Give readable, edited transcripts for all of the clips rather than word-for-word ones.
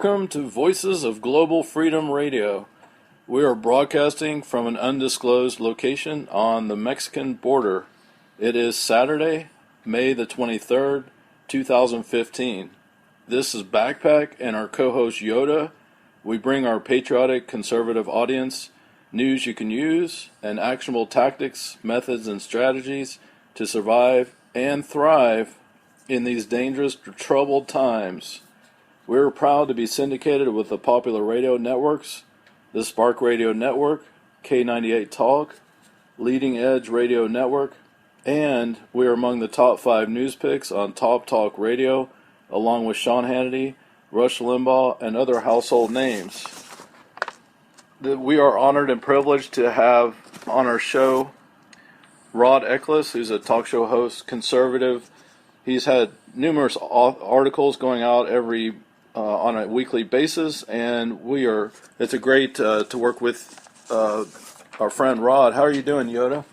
Welcome to Voices of Global Freedom Radio. We are broadcasting from an undisclosed location on the Mexican border. It is Saturday, May the 23rd, 2015. This is Backpack and our co-host Yoda. We bring our patriotic conservative audience news you can use and actionable tactics, methods, and strategies to survive and thrive in these dangerous, troubled times. We're proud to be syndicated with the popular radio networks, the Spark Radio Network, K98 Talk, Leading Edge Radio Network, and we are among the top 5 news picks on Top Talk Radio, along with Sean Hannity, Rush Limbaugh, and other household names. We are honored and privileged to have on our show Rod Eccles, who's a talk show host, conservative. He's had numerous articles going out on a weekly basis, and it's a great to work with our friend Rod. How are you doing, Yoda?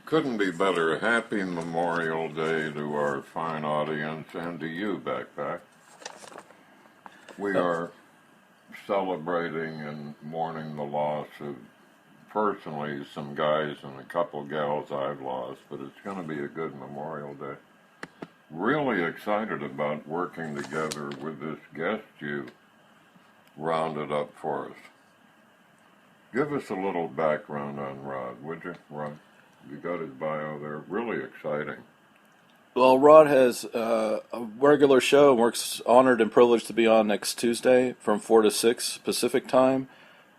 Couldn't be better. Happy Memorial Day to our fine audience and to you, Backpack. We are celebrating and mourning the loss of, personally, some guys and a couple gals I've lost, but it's going to be a good Memorial Day. Really excited about working together with this guest you rounded up for us. Give us a little background on Rod, would you, Rod? You got his bio there. Really exciting. Well, Rod has a regular show and works honored and privileged to be on next Tuesday from 4 to 6 Pacific time.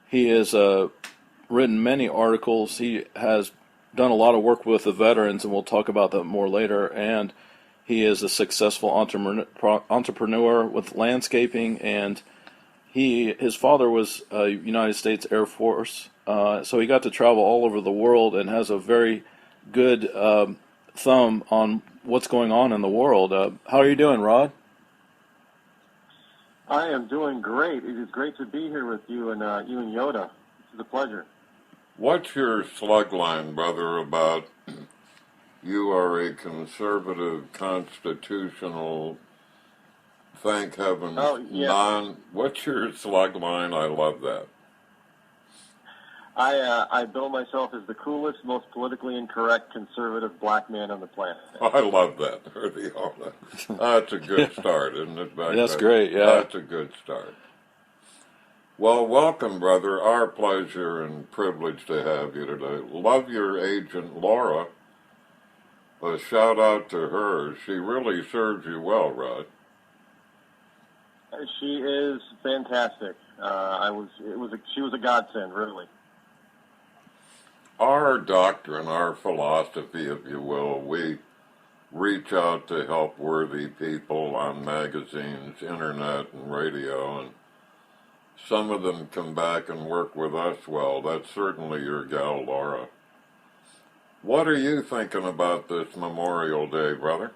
He has written many articles. He has done a lot of work with the veterans, and we'll talk about that more later. And he is a successful entrepreneur with landscaping, and his father was a United States Air Force, so he got to travel all over the world and has a very good thumb on what's going on in the world. How are you doing, Rod? I am doing great. It is great to be here with you and Yoda. This is a pleasure. What's your slug line, brother, about you are a conservative, constitutional, thank heavens, what's your slug line? I love that. I bill myself as the coolest, most politically incorrect conservative black man on the planet. I love that. That's a good start, isn't it? That's great, yeah. That's a good start. Well, welcome, brother. Our pleasure and privilege to have you today. Love your agent, Laura. A shout out to her. She really serves you well, Rod. She is fantastic. She was a godsend, really. Our doctrine, our philosophy, if you will, we reach out to help worthy people on magazines, internet, and radio, and some of them come back and work with us well. That's certainly your gal, Laura. What are you thinking about this Memorial Day, brother?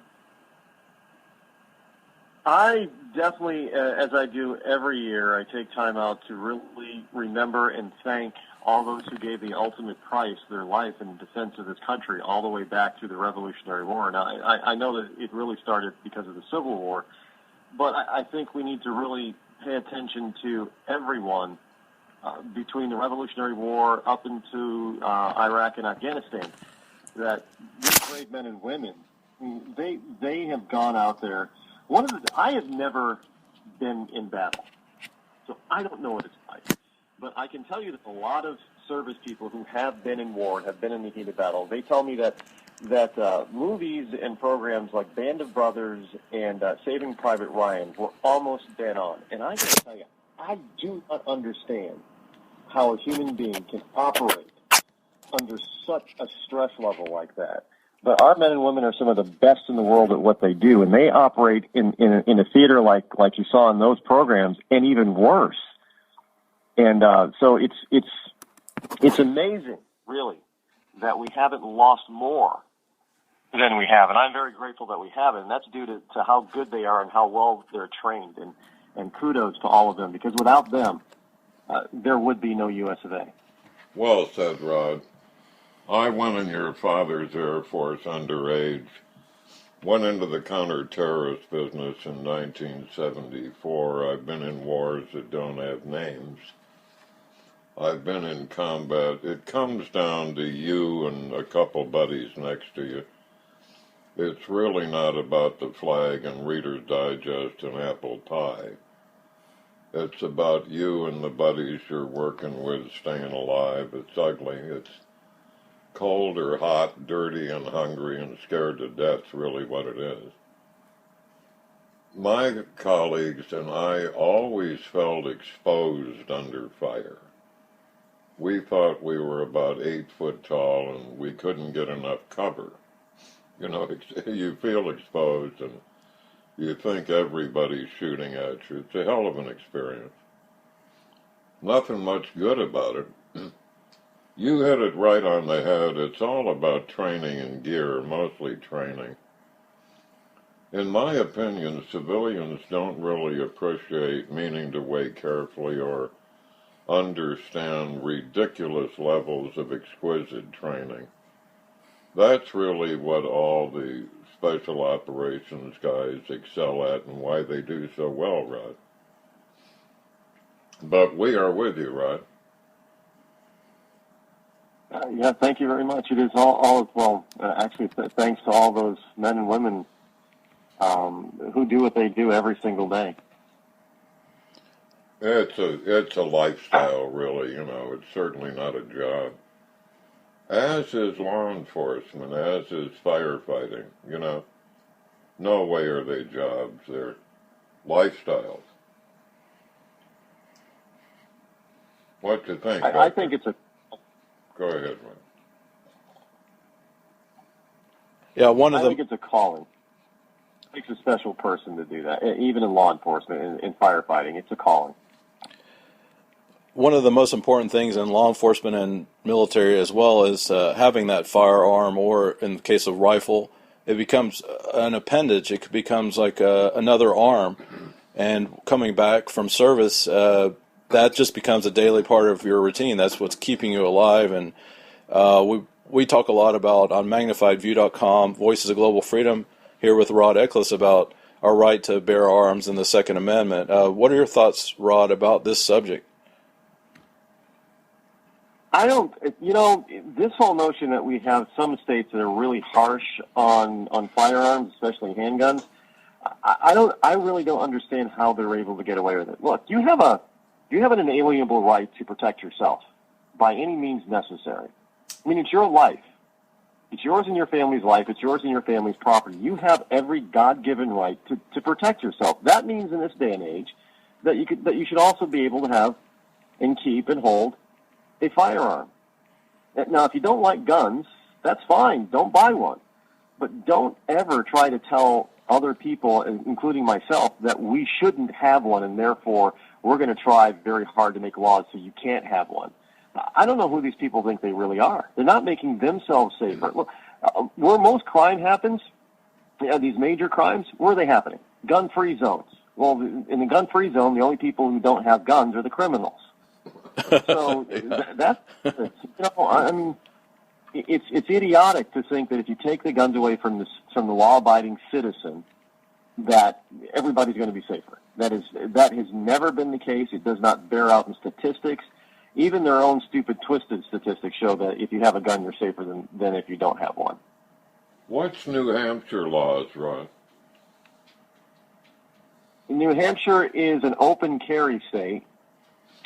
I definitely, as I do every year, I take time out to really remember and thank all those who gave the ultimate price, their life in defense of this country, all the way back to the Revolutionary War. Now, I know that it really started because of the Civil War, but I think we need to really pay attention to everyone between the Revolutionary War up into Iraq and Afghanistan, that these brave men and women, they have gone out there. I have never been in battle, so I don't know what it's like. But I can tell you that a lot of service people who have been in war and have been in the heat of battle, they tell me that movies and programs like Band of Brothers and Saving Private Ryan were almost dead on. And I got to tell you, I do not understand how a human being can operate under such a stress level like that. But our men and women are some of the best in the world at what they do, and they operate in a theater like you saw in those programs, and even worse. And so it's amazing, really, that we haven't lost more than we have, and I'm very grateful that we haven't. And that's due to how good they are and how well they're trained. And kudos to all of them, because without them, there would be no U.S. of A. Well said, Rod. I went in your father's Air Force underage, went into the counter-terrorist business in 1974. I've been in wars that don't have names. I've been in combat. It comes down to you and a couple buddies next to you. It's really not about the flag and Reader's Digest and apple pie. It's about you and the buddies you're working with staying alive. It's ugly. It's cold or hot, dirty and hungry and scared to death, really what it is. My colleagues and I always felt exposed under fire. We thought we were about 8 foot tall and we couldn't get enough cover. You know, you feel exposed and you think everybody's shooting at you. It's a hell of an experience. Nothing much good about it. You hit it right on the head. It's all about training and gear, mostly training. In my opinion, civilians don't really appreciate meaning to weigh carefully or understand ridiculous levels of exquisite training. That's really what all the special operations guys excel at and why they do so well, Rod. But we are with you, Rod. Yeah, thank you very much. It is all as well. Actually, thanks to all those men and women who do what they do every single day. It's a lifestyle, really. You know, it's certainly not a job. As is law enforcement, as is firefighting. You know, no way are they jobs. They're lifestyles. What do you think? I think it's a. Go ahead, man. Yeah, I think it's a calling. It takes a special person to do that, even in law enforcement, in firefighting. It's a calling. One of the most important things in law enforcement and military as well is having that firearm, or in the case of rifle, it becomes an appendage. It becomes like another arm. And coming back from service, that just becomes a daily part of your routine. That's what's keeping you alive. And we talk a lot about on magnifiedview.com, Voices of Global Freedom, here with Rod Eccles about our right to bear arms in the Second Amendment. What are your thoughts, Rod, about this subject? I don't, this whole notion that we have some states that are really harsh on firearms, especially handguns, I really don't understand how they're able to get away with it. Look, you have an inalienable right to protect yourself by any means necessary. I mean, it's your life. It's yours and your family's life. It's yours and your family's property. You have every God-given right to protect yourself. That means in this day and age that you should also be able to have and keep and hold a firearm. Now, if you don't like guns, that's fine. Don't buy one. But don't ever try to tell other people, including myself, that we shouldn't have one, and therefore we're going to try very hard to make laws so you can't have one. I don't know who these people think they really are. They're not making themselves safer. Look, where most crime happens, these major crimes, where are they happening? Gun-free zones. Well, in the gun-free zone, the only people who don't have guns are the criminals. So that's, I mean, it's idiotic to think that if you take the guns away from the law-abiding citizen, that everybody's going to be safer. That has never been the case. It does not bear out in statistics. Even their own stupid, twisted statistics show that if you have a gun, you're safer than if you don't have one. What's New Hampshire laws, Ron? New Hampshire is an open carry state.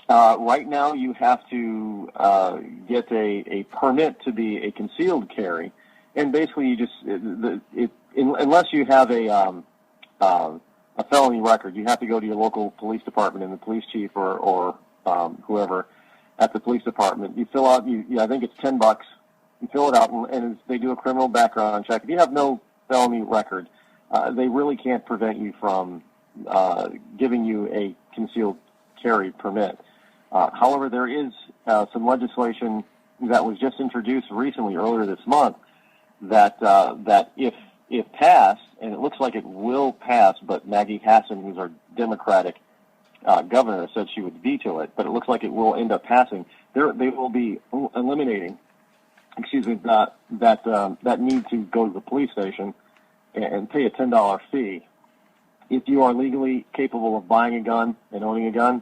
Right now, you have to get a permit to be a concealed carry, and basically, you just unless you have a felony record, you have to go to your local police department and the police chief or whoever at the police department. You fill out. I think it's $10. You fill it out, and they do a criminal background check. If you have no felony record, they really can't prevent you from giving you a concealed carry permit. However, there is some legislation that was just introduced recently, earlier this month, that if passed, and it looks like it will pass, but Maggie Hassan, who's our Democratic governor, said she would veto it, but it looks like it will end up passing. They will be eliminating, that need to go to the police station and pay a $10 fee. If you are legally capable of buying a gun and owning a gun,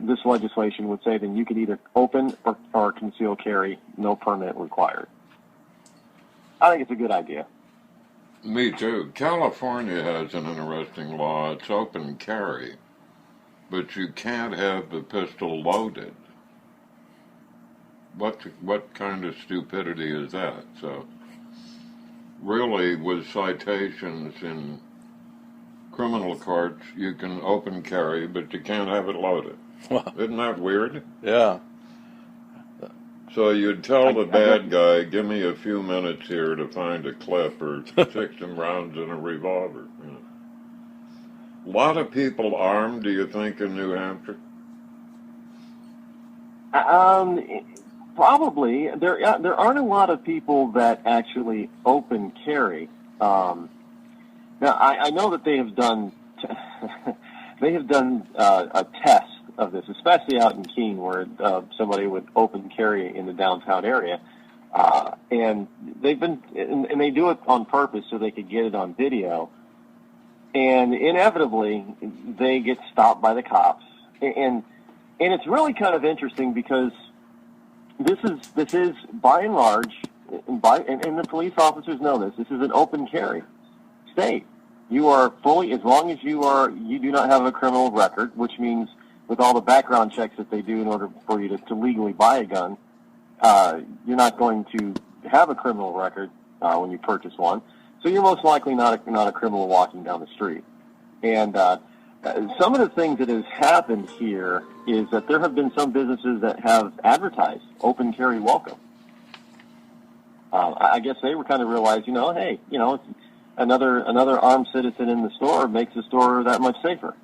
this legislation would say then you could either open or conceal carry, no permit required. I think it's a good idea. Me too. California has an interesting law. It's open carry, but you can't have the pistol loaded. What kind of stupidity is that? So, really, with citations in criminal courts, you can open carry, but you can't have it loaded. Wow. Isn't that weird? Yeah. So you'd tell the bad guy, give me a few minutes here to find a clip or stick some rounds in a revolver. You know. A lot of people armed, do you think, in New Hampshire? Probably. There aren't a lot of people that actually open carry. Now, I know that they have done a test of this, especially out in Keene, where somebody would open carry in the downtown area, and they do it on purpose so they could get it on video, and inevitably they get stopped by the cops, and it's really kind of interesting because this is by and large, and the police officers know this. This is an open carry state. You are fully, as long as you do not have a criminal record, which means with all the background checks that they do in order for you to legally buy a gun, you're not going to have a criminal record when you purchase one. So you're most likely not a criminal walking down the street. And some of the things that has happened here is that there have been some businesses that have advertised open carry welcome. I guess they were kind of realized, hey, another armed citizen in the store makes the store that much safer.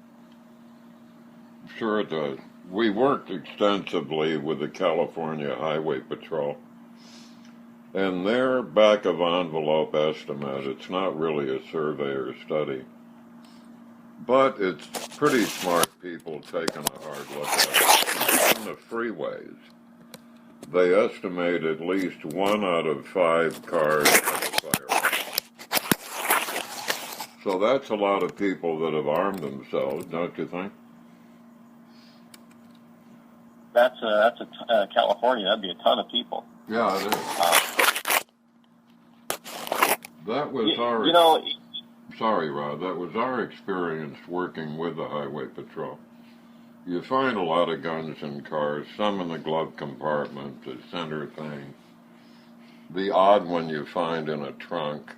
Sure it does. We worked extensively with the California Highway Patrol, and their back-of-envelope estimate, it's not really a survey or study, but it's pretty smart people taking a hard look at it. On the freeways, they estimate at least 1 out of 5 cars have a firearm. So that's a lot of people that have armed themselves, don't you think? That's California. That'd be a ton of people. Yeah, it is. That was Sorry, Rod. That was our experience working with the Highway Patrol. You find a lot of guns in cars, some in the glove compartment, the center thing. The odd one you find in a trunk.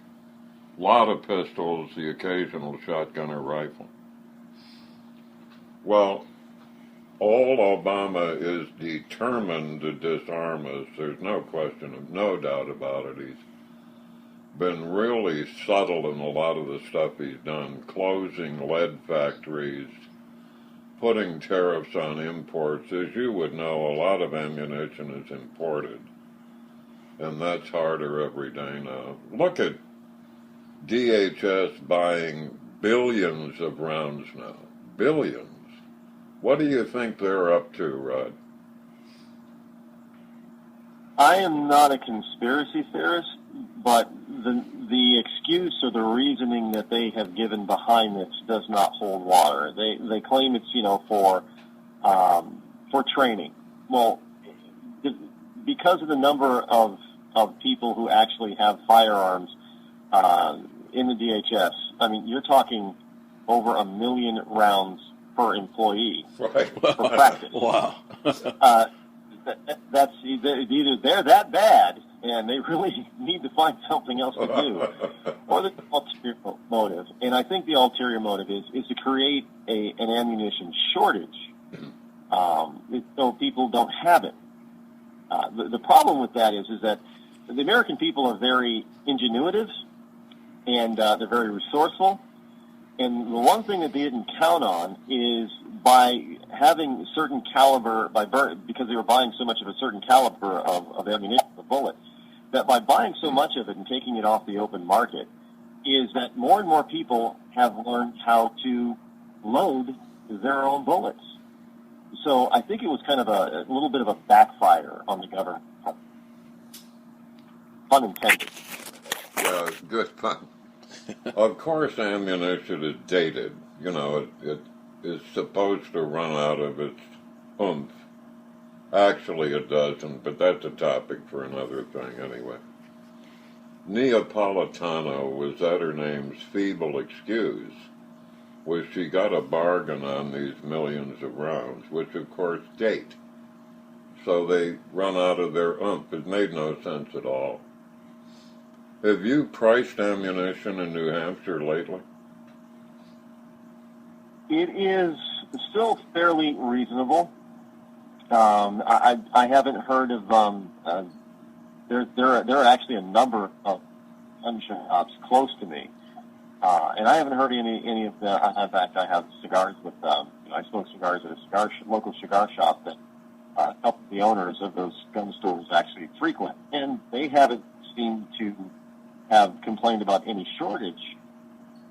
A lot of pistols, the occasional shotgun or rifle. Well, old Obama is determined to disarm us. There's no doubt about it. He's been really subtle in a lot of the stuff he's done, closing lead factories, putting tariffs on imports. As you would know, a lot of ammunition is imported, and that's harder every day now. Look at DHS buying billions of rounds now. Billions. What do you think they're up to, Rod? I am not a conspiracy theorist, but the excuse or the reasoning that they have given behind this does not hold water. They claim it's for training. Well, because of the number of people who actually have firearms in the DHS, I mean, you're talking over 1 million rounds per employee for practice. Wow. That's either they're that bad and they really need to find something else to do, or the ulterior motive. And I think the ulterior motive is to create an ammunition shortage, so people don't have it. The problem with that is that the American people are very ingenuitive and they're very resourceful. And the one thing that they didn't count on is by having certain caliber, because they were buying so much of a certain caliber of ammunition, the bullet, that by buying so much of it and taking it off the open market, is that more and more people have learned how to load their own bullets. So I think it was kind of a little bit of a backfire on the government. Pun intended. Yeah, good pun. Of course, ammunition is dated. You know, it is supposed to run out of its oomph. Actually, it doesn't, but that's a topic for another thing anyway. Neapolitano was that her name's feeble excuse, was she got a bargain on these millions of rounds, which of course date. So they run out of their oomph. It made no sense at all. Have you priced ammunition in New Hampshire lately? It is still fairly reasonable. I haven't heard of there are actually a number of gun shops close to me, and I haven't heard any of the. In fact, I have cigars with. I smoke cigars at a local cigar shop that a couple of the owners of those gun stores actually frequent, and they haven't seemed to have complained about any shortage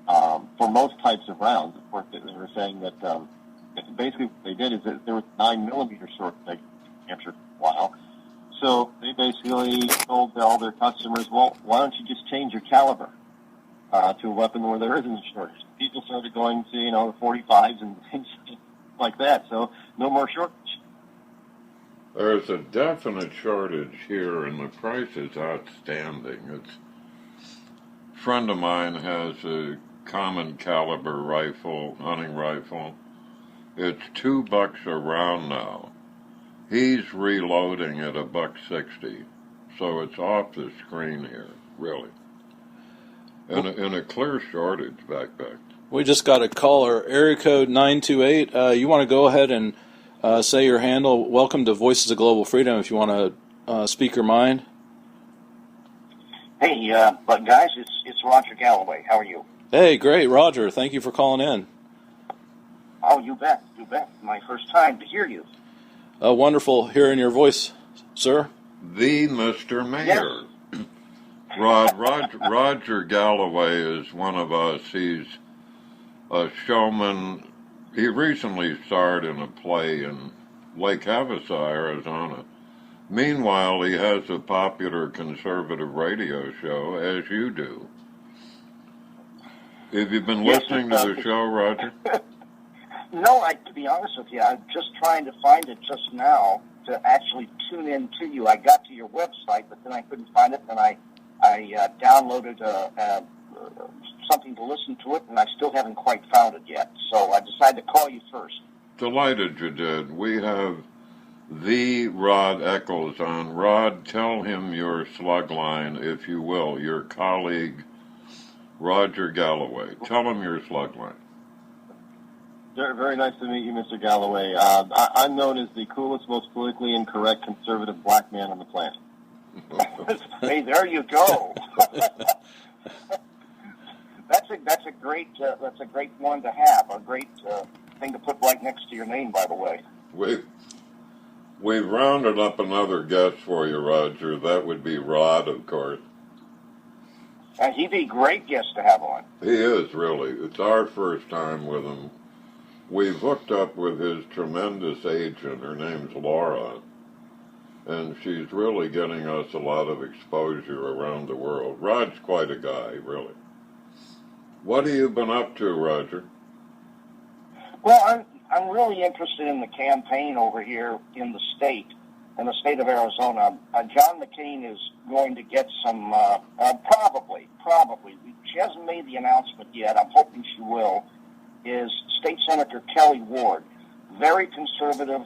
for most types of rounds. Of course, they were saying that basically what they did is that there was 9mm shortage in New Hampshire for a while. So they basically told all their customers, well, why don't you just change your caliber to a weapon where there isn't a shortage? People started going to, the 45s and things like that, so no more shortage. There's a definite shortage here, and the price is outstanding. A friend of mine has a common caliber rifle, hunting rifle. It's $2 a round now. He's reloading at $1.60, so it's off the screen here, really. And a clear shortage back. We just got a caller, area code 928. You want to go ahead and say your handle. Welcome to Voices of Global Freedom if you want to speak your mind. Hey, but guys, it's Roger Galloway. How are you? Hey, great, Roger. Thank you for calling in. Oh, you bet. My first time to hear you. Wonderful hearing your voice, sir. The Mr. Mayor. Yes. Roger Galloway is one of us. He's a showman. He recently starred in a play in Lake Havasu, Arizona. Meanwhile, he has a popular conservative radio show, as you do. Have you been listening to the show, Roger? No, to be honest with you, I'm just trying to find it just now to actually tune in to you. I got to your website, but then I couldn't find it, and I downloaded something to listen to it, and I still haven't quite found it yet. So I decided to call you first. Delighted you did. We have the Rod Eccles on. Rod, tell him your slug line, if you will, your colleague, Roger Galloway. Tell him your slug line. Very, very nice to meet you, Mr. Galloway. I'm known as the coolest, most politically incorrect conservative black man on the planet. Hey, there you go. That's a great one to have. A great thing to put right next to your name, by the way. We've rounded up another guest for you, Roger. That would be Rod, of course. He'd be a great guest to have on. He is, really. It's our first time with him. We've hooked up with his tremendous agent. Her name's Laura. And she's really getting us a lot of exposure around the world. Rod's quite a guy, really. What have you been up to, Roger? Well, I'm really interested in the campaign over here in the state of Arizona. John McCain is going to get some, probably, she hasn't made the announcement yet, I'm hoping she will, is State Senator Kelly Ward, very conservative,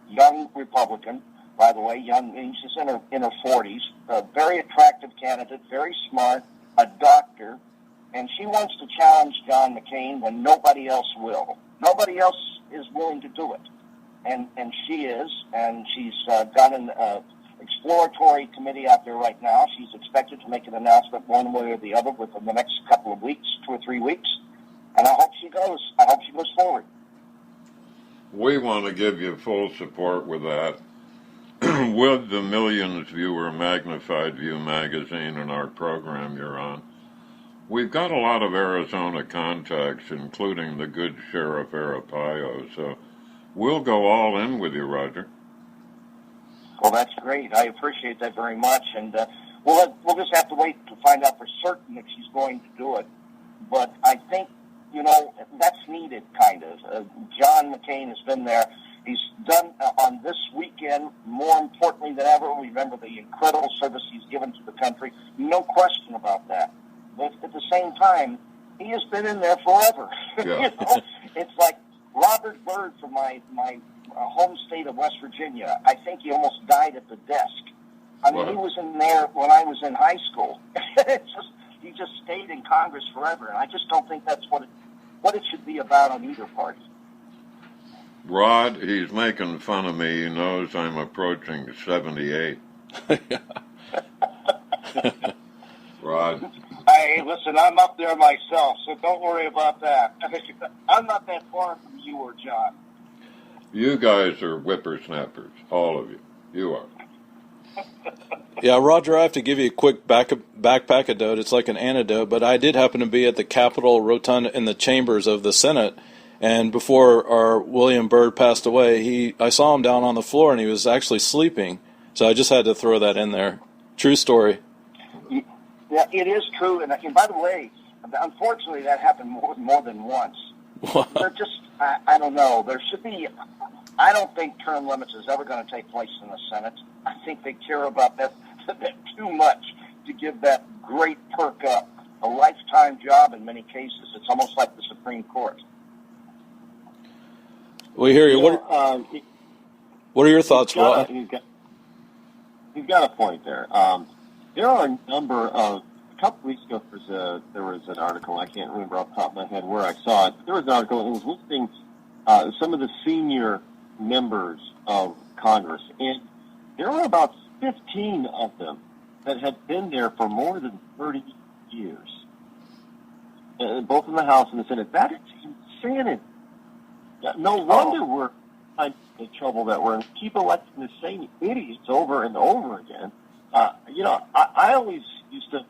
young Republican, by the way, she's in her 40s, a very attractive candidate, very smart, a doctor, and she wants to challenge John McCain when nobody else will. Nobody else is willing to do it. And she is, and she's got an exploratory committee out there right now. She's expected to make an announcement one way or the other within the next couple of weeks, 2 or 3 weeks. And I hope she goes. I hope she goes forward. We want to give you full support with that. With the millions viewer Magnified View magazine and our program you're on, we've got a lot of Arizona contacts, including the good Sheriff Arapaio, so we'll go all in with you, Roger. Well, that's great. I appreciate that very much, and we'll just have to wait to find out for certain if she's going to do it. but I think, that's needed, kind of. John McCain has been there. He's done on this weekend, more importantly than ever. Remember the incredible service he's given to the country. No question about that. But at the same time, he has been in there forever. Yeah. It's like Robert Byrd from my home state of West Virginia. I think he almost died at the desk. I mean, Wow. he was in there when I was in high school. He just stayed in Congress forever, and I just don't think that's what it should be about on either party. Rod, he's making fun of me. He knows I'm approaching 78. Rod. Hey, listen, I'm up there myself, so don't worry about that. I'm not that far from you or John. You guys are whippersnappers, all of you. You are. Yeah, Roger, I have to give you a quick backpack-a-dote. It's like an antidote, but I did happen to be at the Capitol Rotunda in the chambers of the Senate, and before our William Byrd passed away, I saw him down on the floor, and he was actually sleeping. So I just had to throw that in there. True story. Yeah, it is true. And by the way, unfortunately, that happened more than once. They're just, I don't know. There should be, I don't think term limits is ever going to take place in the Senate. I think they care about that too much to give that great perk up. A lifetime job in many cases. It's almost like the Supreme Court. We hear you. What are your thoughts, Rod? He's got a point there. There are a number of, a couple weeks ago, there was an article, I can't remember off the top of my head where I saw it, but there was an article, and it was listing some of the senior members of Congress, and there were about 15 of them that had been there for more than 30 years, both in the House and the Senate. That is insanity. No wonder we're in trouble that we're in. Keep electing the same idiots over and over again. I always used to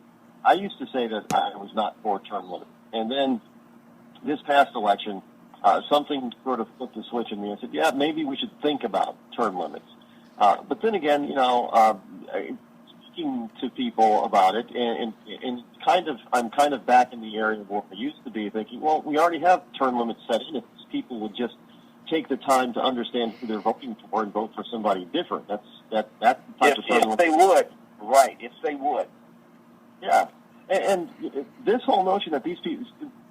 say that I was not for term limits. And then this past election, something sort of flipped the switch in me. I said, yeah, maybe we should think about term limits. But then again, speaking to people about it, and I'm kind of back in the area where I used to be, thinking, well, we already have term limits set in. If people would just take the time to understand who they're voting for and vote for somebody different. That's the type of term limit. If they would, right? If they would, yeah. And this whole notion that these people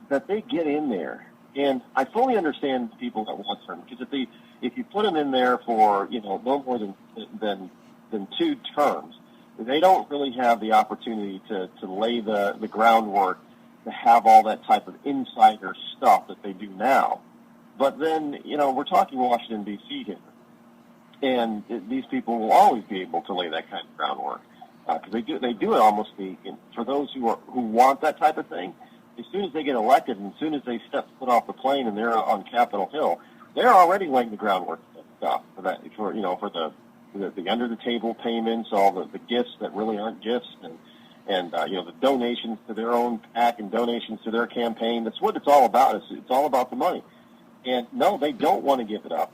that they get in there, and I fully understand people that want term, because if you put them in there for no more than 2 terms, they don't really have the opportunity to lay the groundwork to have all that type of insider stuff that they do now. But then we're talking Washington D.C. here, and these people will always be able to lay that kind of groundwork because they do it almost for those who want that type of thing. As soon as they get elected, and as soon as they step foot off the plane and they're on Capitol Hill, they're already laying the groundwork for stuff for the under the table payments, all the gifts that really aren't gifts, and the donations to their own PAC and donations to their campaign. That's what it's all about. It's all about the money. And no, they don't want to give it up.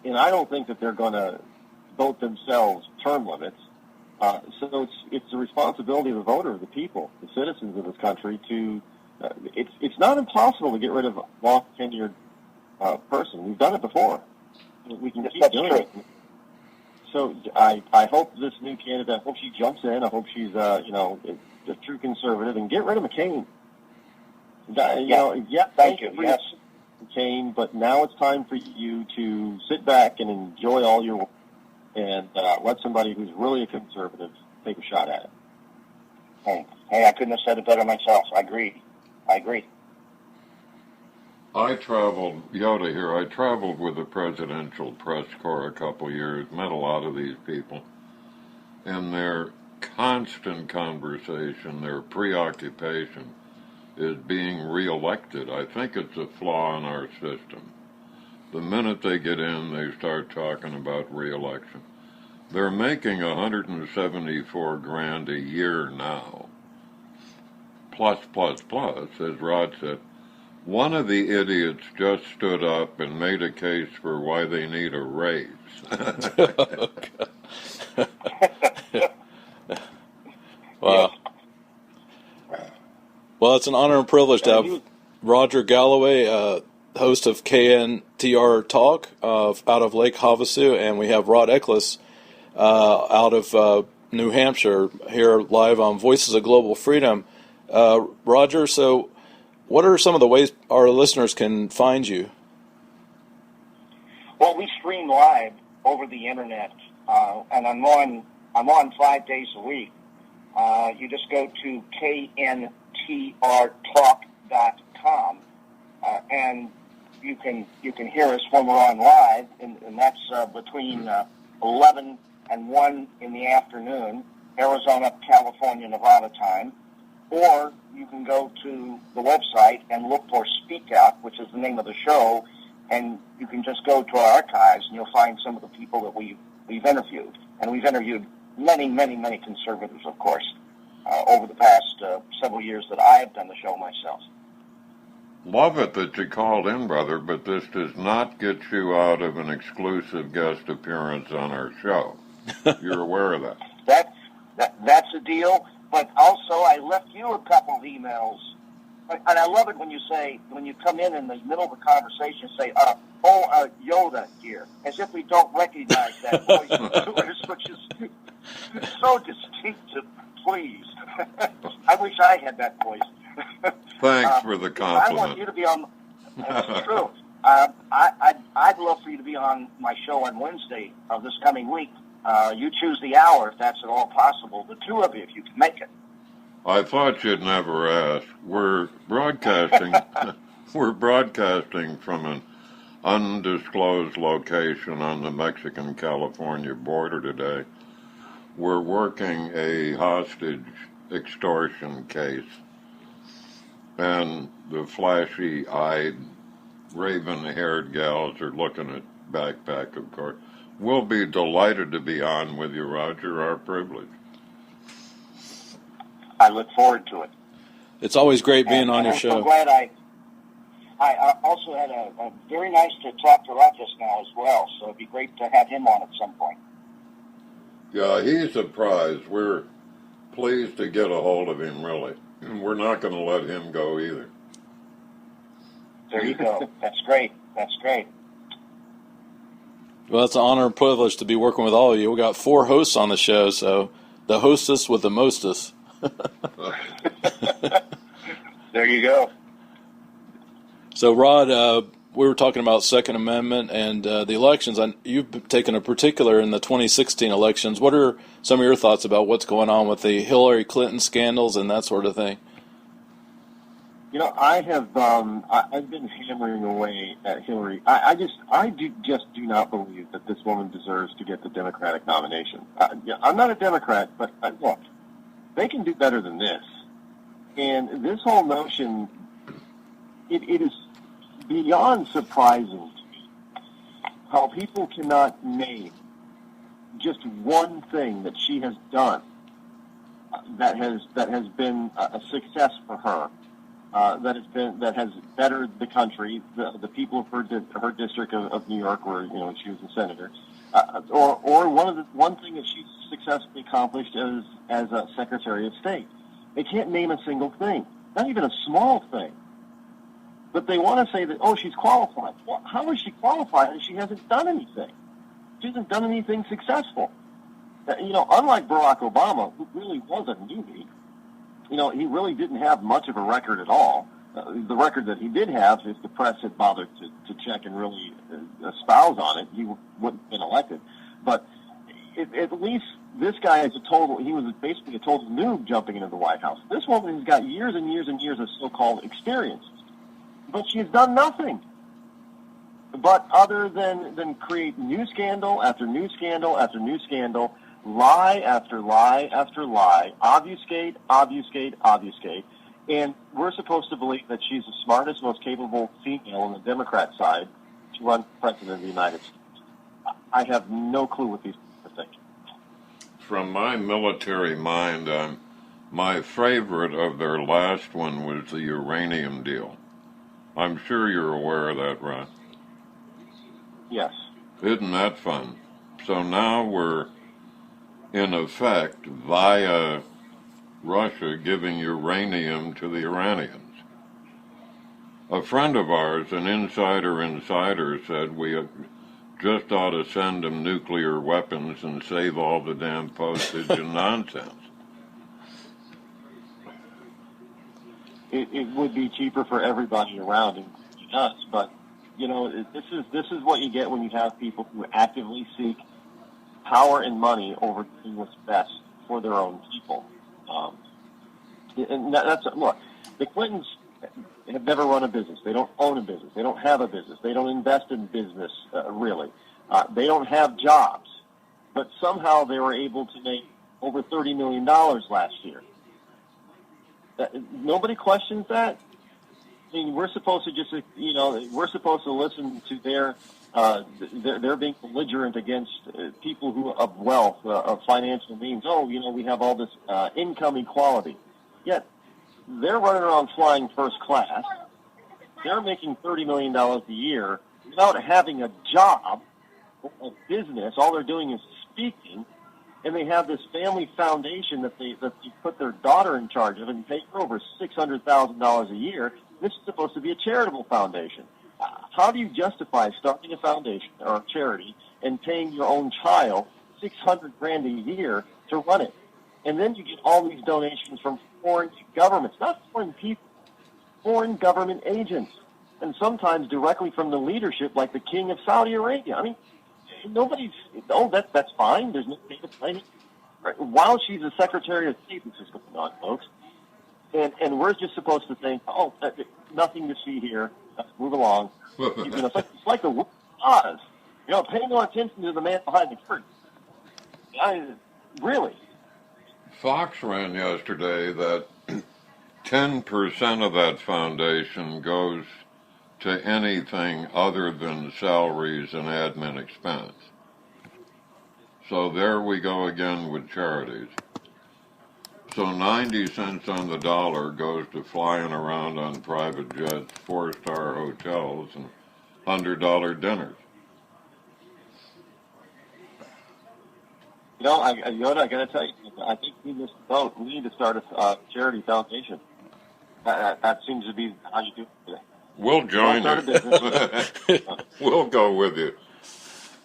And I don't think that they're going to vote themselves term limits. So it's the responsibility of the voter, of the people, the citizens of this country to. It's not impossible to get rid of a long tenured person. We've done it before. We can keep doing it. So I hope this new candidate. I hope she jumps in. I hope she's a true conservative and get rid of McCain. Thank you. Yes. McCain, but now it's time for you to sit back and enjoy all your work and let somebody who's really a conservative take a shot at it. Hey, I couldn't have said it better myself. I agree. I traveled with the Presidential Press Corps a couple years, met a lot of these people, and their constant conversation, their preoccupation is being reelected. I think it's a flaw in our system. The minute they get in, they start talking about reelection. They're making $174,000 a year now. Plus, as Rod said. One of the idiots just stood up and made a case for why they need a raise. Wow. Well, it's an honor and privilege to have Roger Galloway, host of KNTR Talk out of Lake Havasu, and we have Rod Eccles out of New Hampshire here live on Voices of Global Freedom. Roger, so what are some of the ways our listeners can find you? Well, we stream live over the internet, and I'm on 5 days a week. You just go to kntrtalk.com, and you can hear us when we're on live, and that's between 11 and 1 in the afternoon, Arizona, California, Nevada time. Or you can go to the website and look for Speak Out, which is the name of the show, and you can just go to our archives and you'll find some of the people that we've interviewed. And we've interviewed many, many, many conservatives, of course, over the past several years that I have done the show myself. Love it that you called in, brother, but this does not get you out of an exclusive guest appearance on our show. You're aware of that? That's a deal. But also, I left you a couple of emails, and I love it when you come in the middle of a conversation, say, Yoda here, as if we don't recognize that voice of yours, which is so distinctive. Please. I wish I had that voice. Thanks for the compliment. I want you to be on. That's true. I'd love for you to be on my show on Wednesday of this coming week. You choose the hour if that's at all possible. The two of you, if you can make it. I thought you'd never ask. We're broadcasting. We're broadcasting from an undisclosed location on the Mexican-California border today. We're working a hostage extortion case, and the flashy-eyed, raven-haired gals are looking at backpack, of course. We'll be delighted to be on with you, Roger. Our privilege. I look forward to it. It's always great being on your show. I'm so glad I also had a very nice to talk to Rod just now as well, so it'd be great to have him on at some point. Yeah, he's a prize. We're pleased to get a hold of him, really. And we're not going to let him go either. There you go. That's great. That's great. Well, it's an honor and privilege to be working with all of you. We got 4 hosts on the show, so the hostess with the mostest. There you go. So, Rod, we were talking about Second Amendment and the elections. You've taken a particular in the 2016 elections. What are some of your thoughts about what's going on with the Hillary Clinton scandals and that sort of thing? You know, I've been hammering away at Hillary. I just do not believe that this woman deserves to get the Democratic nomination. I'm not a Democrat, but look, they can do better than this. And this whole notion, it is beyond surprising to me how people cannot name just one thing that she has done that has been a success for her. That has bettered the country, the people of her district of New York, where she was a senator, or one thing that she successfully accomplished as a Secretary of State. They can't name a single thing, not even a small thing. But they want to say that she's qualified. Well, how is she qualified if she hasn't done anything? She hasn't done anything successful. Unlike Barack Obama, who really was a newbie. He really didn't have much of a record at all. The record that he did have, if the press had bothered to check and really espouse on it, he wouldn't have been elected. But at least this guy is he was basically a total noob jumping into the White House. This woman has got years and years and years of so-called experience. But she's done nothing. But other than create new scandal after new scandal after new scandal, lie after lie after lie, obfuscate, and we're supposed to believe that she's the smartest, most capable female on the Democrat side to run president of the United States. I have no clue what these people think. From my military mind, my favorite of their last one was the uranium deal. I'm sure you're aware of that, Ron. Yes. Isn't that fun? So now we're, in effect, via Russia giving uranium to the Iranians. A friend of ours, an insider, said we just ought to send them nuclear weapons and save all the damn postage and nonsense. It would be cheaper for everybody around, including us. But this is what you get when you have people who actively seek power and money over doing what's best for their own people. And that's look. The Clintons have never run a business. They don't own a business. They don't have a business. They don't invest in business, really. They don't have jobs. But somehow they were able to make over $30 million last year. Nobody questions that. I mean, we're supposed to just, we're supposed to listen to they're being belligerent against people who of wealth, of financial means. Oh, we have all this income equality. Yet they're running around flying first class. They're making $30 million a year without having a job, a business. All they're doing is speaking, and they have this family foundation that they put their daughter in charge of and pay her over $600,000 a year. This is supposed to be a charitable foundation. How do you justify starting a foundation or a charity and paying your own child $600,000 a year to run it? And then you get all these donations from foreign governments, not foreign people, foreign government agents, and sometimes directly from the leadership, like the King of Saudi Arabia. I mean, that's fine. There's no need to play. While she's the Secretary of State, this is going on, folks. And we're just supposed to think, nothing to see here. Let's move along. It's like the Oz. Pay no attention to the man behind the curtain. Really. Fox ran yesterday that 10% of that foundation goes to anything other than salaries and admin expense. So there we go again with charities. So 90 cents on the dollar goes to flying around on private jets, 4-star hotels, and $100 dinners. I got to tell you, I think we missed the boat. We need to start a charity foundation. That seems to be how you do it today. We'll join you. We'll go with you.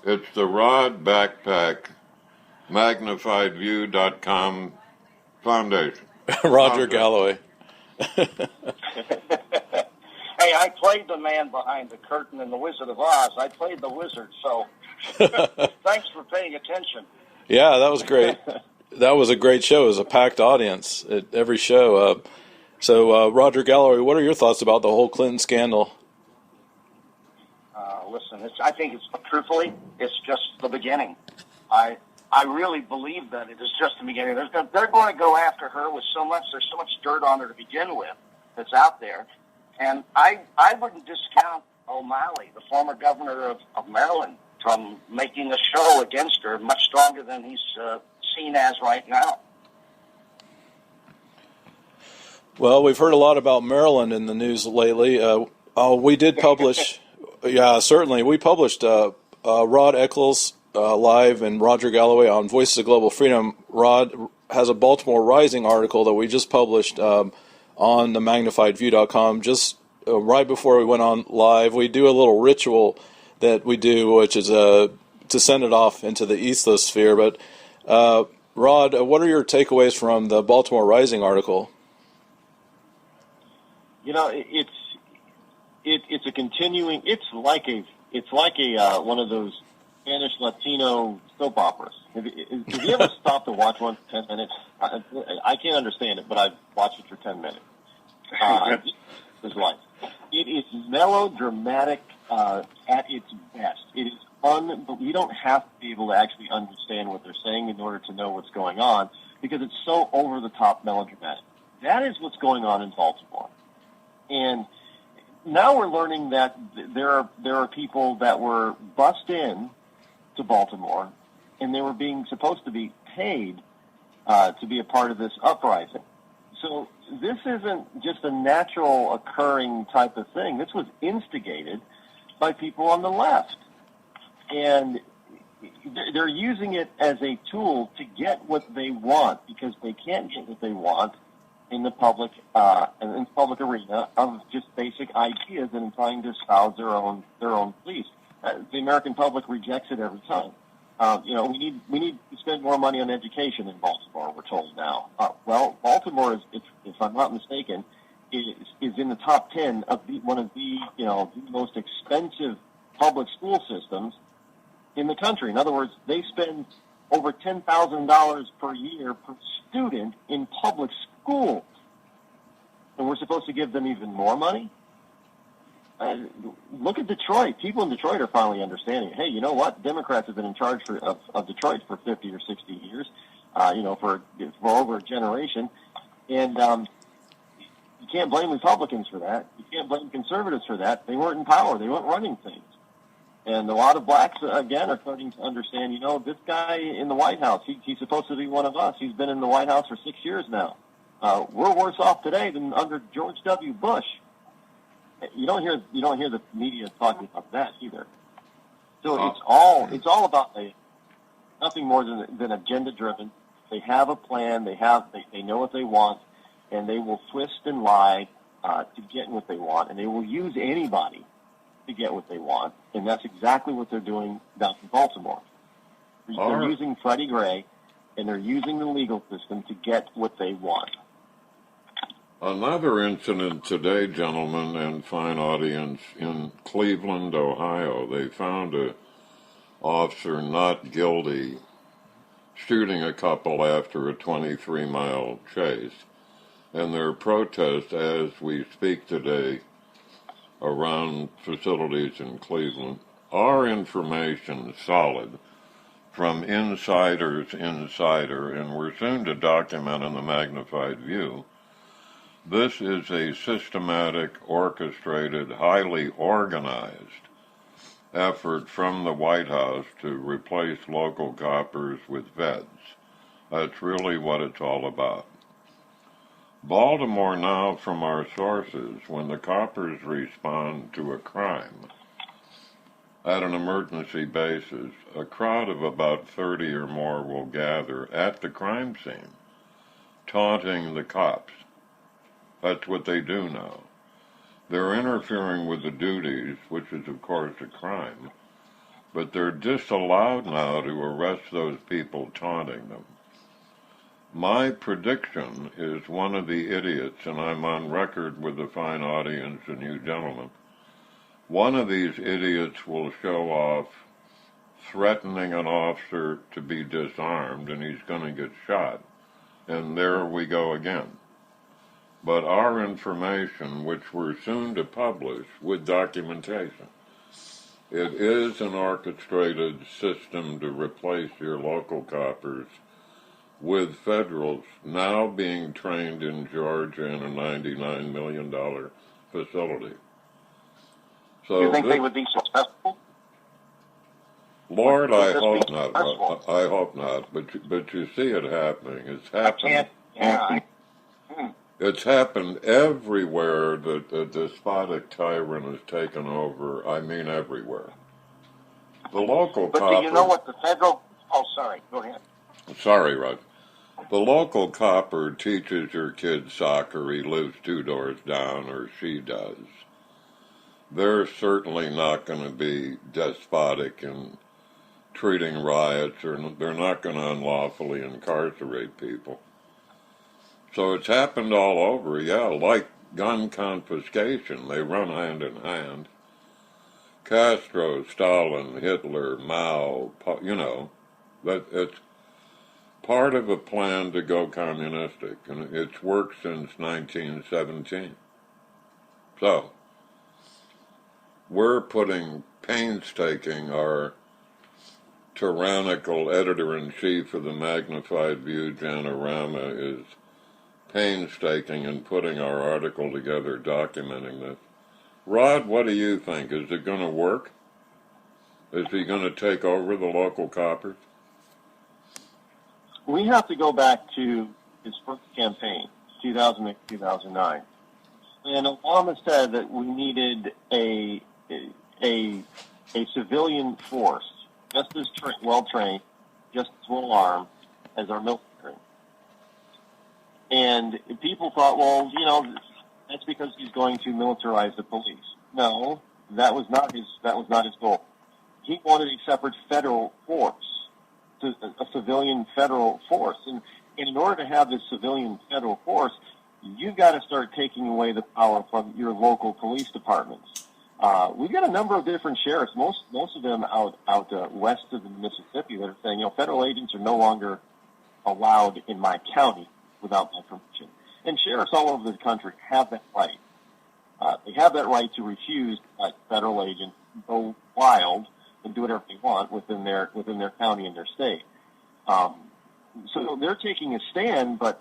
It's the Rod Backpack, magnifiedview.com Foundation. Roger Galloway. Hey, I played the man behind the curtain in The Wizard of Oz. I played the wizard, so thanks for paying attention. Yeah, that was great. That was a great show. It was a packed audience at every show. So, Roger Galloway, what are your thoughts about the whole Clinton scandal? Listen, I think truthfully, it's just the beginning. I really believe that it is just the beginning. They're going to go after her with there's so much dirt on her to begin with that's out there. And I wouldn't discount O'Malley, the former governor of Maryland, from making a show against her much stronger than he's seen as right now. Well, we've heard a lot about Maryland in the news lately. We did publish, yeah, certainly. We published Rod Eccles live and Roger Galloway on Voices of Global Freedom. Rod has a Baltimore Rising article that we just published on the magnifiedview.com just right before we went on live. We do a little ritual that we do, which is to send it off into the ethosphere. But, Rod, what are your takeaways from the Baltimore Rising article? It's a continuing. It's like a one of those Spanish Latino soap operas. Have you ever stopped to watch one for 10 minutes? I can't understand it, but I've watched it for 10 minutes. It's like it is melodramatic at its best. It is you don't have to be able to actually understand what they're saying in order to know what's going on because it's so over the top melodramatic. That is what's going on in Baltimore. And now we're learning that there are people that were bussed in to Baltimore, and they were supposed to be paid to be a part of this uprising. So this isn't just a natural occurring type of thing. This was instigated by people on the left. And they're using it as a tool to get what they want, because they can't get what they want in the public arena of just basic ideas and trying to espouse their own beliefs. The American public rejects it every time. We need to spend more money on education in Baltimore, we're told now. Well, Baltimore is, if I'm not mistaken, is in the top 10 of one of the most expensive public school systems in the country. In other words, they spend over $10,000 per year per student in public schools, and we're supposed to give them even more money? Look at Detroit. People in Detroit are finally understanding, hey, you know what? Democrats have been in charge of Detroit for 50 or 60 years, for over a generation. And you can't blame Republicans for that. You can't blame conservatives for that. They weren't in power. They weren't running things. And a lot of blacks, again, are starting to understand, this guy in the White House, he's supposed to be one of us. He's been in the White House for 6 years now. We're worse off today than under George W. Bush. You don't hear the media talking about that either. So it's all about nothing more than agenda driven. They have a plan. They know what they want, and they will twist and lie to get what they want, and they will use anybody to get what they want, and that's exactly what they're doing down in Baltimore. They're using Freddie Gray, and they're using the legal system to get what they want. Another incident today, gentlemen and fine audience, in Cleveland, Ohio. They found an officer not guilty shooting a couple after a 23-mile chase. And there are protests as we speak today around facilities in Cleveland. Our information solid from insider, and we're soon to document in the magnified view. This is a systematic, orchestrated, highly organized effort from the White House to replace local coppers with vets. That's really what it's all about. Baltimore now, from our sources, when the coppers respond to a crime at an emergency basis, a crowd of about 30 or more will gather at the crime scene, taunting the cops. That's what they do now. They're interfering with the duties, which is, of course, a crime, but they're disallowed now to arrest those people taunting them. My prediction is one of the idiots, and I'm on record with the fine audience and you gentlemen, one of these idiots will show off threatening an officer to be disarmed, and he's going to get shot. And there we go again. But our information, which we're soon to publish with documentation, it is an orchestrated system to replace your local coppers with federals now being trained in Georgia in a $99 million facility. So you think they would be successful? Lord, I hope not. I hope not. But you see it happening. It's happening. It's happened everywhere that the despotic tyrant has taken over. I mean, everywhere. The local But copper. do you know what the federal? Oh, sorry. Go ahead. Sorry, Rod. The local copper teaches your kid soccer. He lives 2 doors down, or she does. They're certainly not going to be despotic in treating riots, or they're not going to unlawfully incarcerate people. So it's happened all over, like gun confiscation. They run hand in hand. Castro, Stalin, Hitler, Mao, that it's part of a plan to go communistic, and it's worked since 1917. So, we're putting painstaking, our tyrannical editor-in-chief of the Magnified View, Janorama, is painstaking in putting our article together documenting this. Rod, what do you think? Is it going to work? Is he going to take over the local coppers? We have to go back to his first campaign, 2008, 2009. And Obama said that we needed a civilian force just as well trained, just as well armed as our military. And people thought, well, that's because he's going to militarize the police. No, that was not his goal. He wanted a separate federal force, a civilian federal force. And in order to have this civilian federal force, you've got to start taking away the power from your local police departments. We've got a number of different sheriffs, most of them out west of the Mississippi, that are saying, federal agents are no longer allowed in my county without my permission. And sheriffs all over the country have that right. They have that right to refuse to let federal agents go wild and do whatever they want within their county and their state. So they're taking a stand, but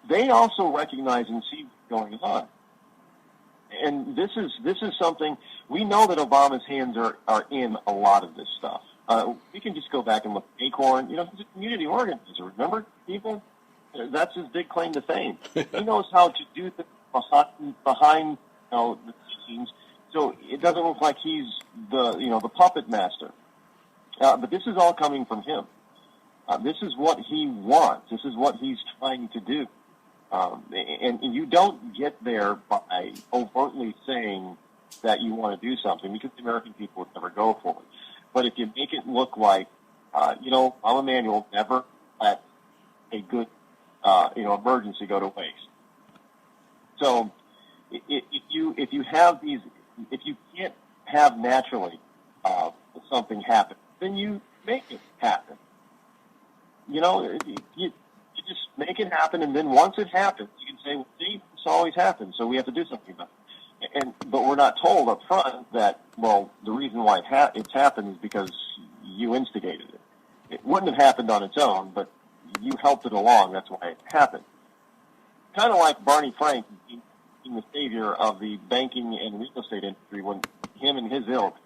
they also recognize and see what's going on. And this is something we know that Obama's hands are in a lot of this stuff. We can just go back and look at Acorn. He's a community organizer. Remember, people? That's his big claim to fame. He knows how to do things behind the scenes, so it doesn't look like he's the puppet master. But this is all coming from him. This is what he wants. This is what he's trying to do. And you don't get there by overtly saying that you want to do something, because the American people would never go for it. But if you make it look like, Rahm Emanuel never let a good, emergency go to waste. So if you can't have naturally something happen, then you make it happen. You just make it happen, and then once it happens, you can say, well, see, this always happens, so we have to do something about it. But we're not told up front that, well, the reason why it's happened is because you instigated it. It wouldn't have happened on its own, but you helped it along. That's why it happened. Kind of like Barney Frank being the savior of the banking and real estate industry when him and his ilk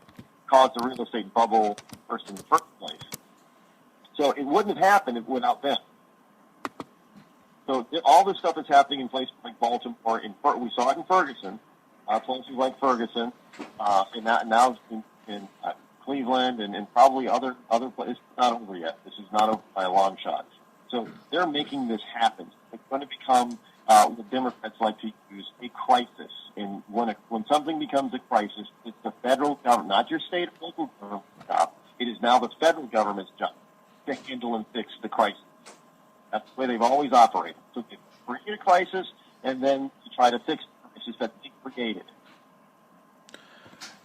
caused the real estate bubble first in the first place. So it wouldn't have happened without them. So all this stuff is happening in places like Baltimore. We saw it in Ferguson, places like Ferguson, and now in Cleveland and probably other places. It's not over yet. This is not over by a long shot. So they're making this happen. It's going to become what Democrats like to use, a crisis. And when something becomes a crisis, it's the federal government, not your state or local government's job. It is now the federal government's job to handle and fix the crisis. That's the way they've always operated. So they create a crisis, and then to try to fix the crisis that they created.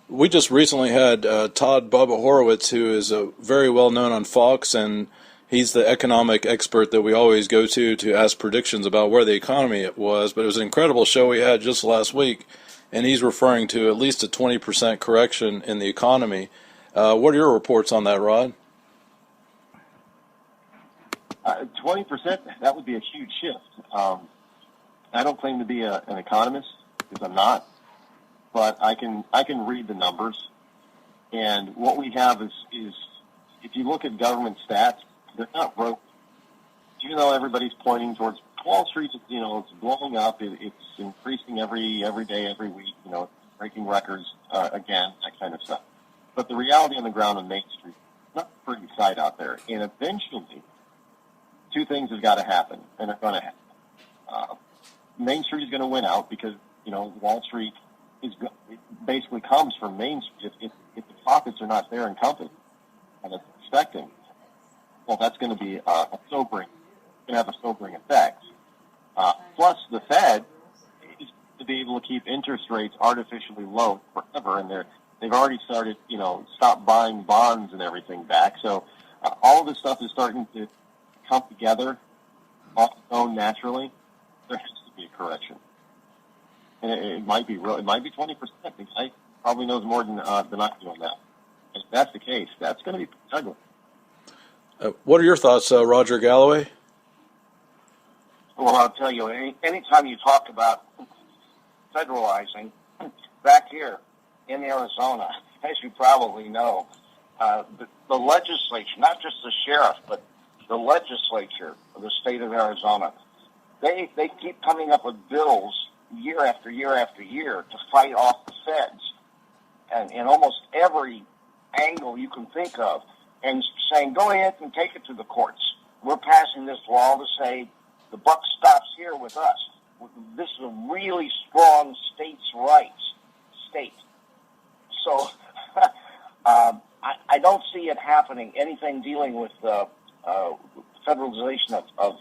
We just recently had Todd Bubba Horowitz, who is very well known on Fox, and he's the economic expert that we always go to ask predictions about where the economy was. But it was an incredible show we had just last week, and he's referring to at least a 20% correction in the economy. What are your reports on that, Rod? 20%, that would be a huge shift. I don't claim to be an economist, because I'm not, but I can read the numbers. And what we have is if you look at government stats, they're not broken. Even though everybody's pointing towards Wall Street, it's blowing up, it's increasing every day, every week, breaking records again, that kind of stuff. But the reality on the ground on Main Street, it's not a pretty sight out there. And eventually, two things have got to happen, and they're going to happen. Main Street is going to win out because, Wall Street it basically comes from Main Street. If the profits are not there in company, and it's expecting, well, that's going to be a sobering effect. Plus, the Fed is to be able to keep interest rates artificially low forever, and they've already started, stop buying bonds and everything back. So all of this stuff is starting to come together on its own naturally. There has to be a correction, and it might be real. It might be 20%. The guy probably knows more than I do on that. If that's the case, that's going to be ugly. What are your thoughts, Roger Galloway? Well, I'll tell you, anytime you talk about federalizing, back here in Arizona, as you probably know, the legislature, not just the sheriff, but the legislature of the state of Arizona, they keep coming up with bills year after year after year to fight off the feds. And in almost every angle you can think of and saying, go ahead and take it to the courts. We're passing this law to say the buck stops here with us. This is a really strong states' rights state. So I don't see it happening, anything dealing with federalization of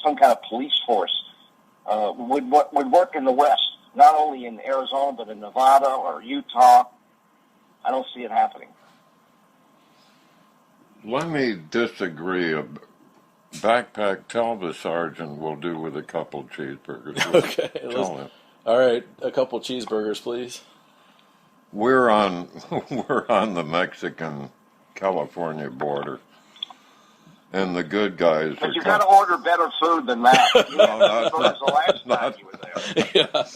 some kind of police force would work in the West, not only in Arizona, but in Nevada or Utah. I don't see it happening. Let me disagree. Backpack, tell the sergeant we'll do with a couple cheeseburgers. Okay. Tell him. All right, a couple cheeseburgers, please. We're on the Mexican-California border, and the good guys But are. you got to order better food than that. No, The last time you were there. Yeah.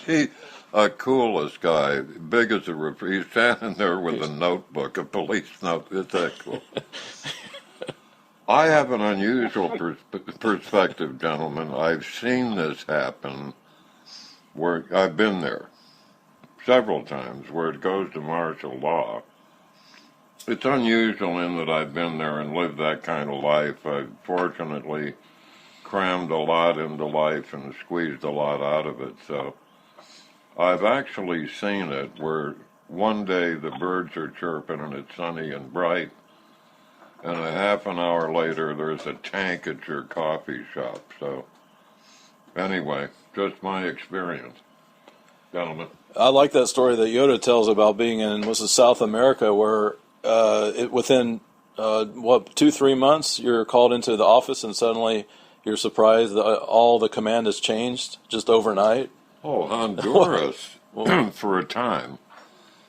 He's a coolest guy, big as a he's standing there with a notebook, a police note. It's that cool. I have an unusual perspective, gentlemen. I've seen this happen where I've been there several times where it goes to martial law. It's unusual in that I've been there and lived that kind of life. I've fortunately crammed a lot into life and squeezed a lot out of it. So I've actually seen it where one day the birds are chirping and it's sunny and bright, and a half an hour later there's a tank at your coffee shop. So anyway, just my experience, gentlemen. I like that story that Yoda tells about being in South America, where within 2-3 months you're called into the office and suddenly you're surprised that all the command has changed just overnight. Oh, Honduras, for a time,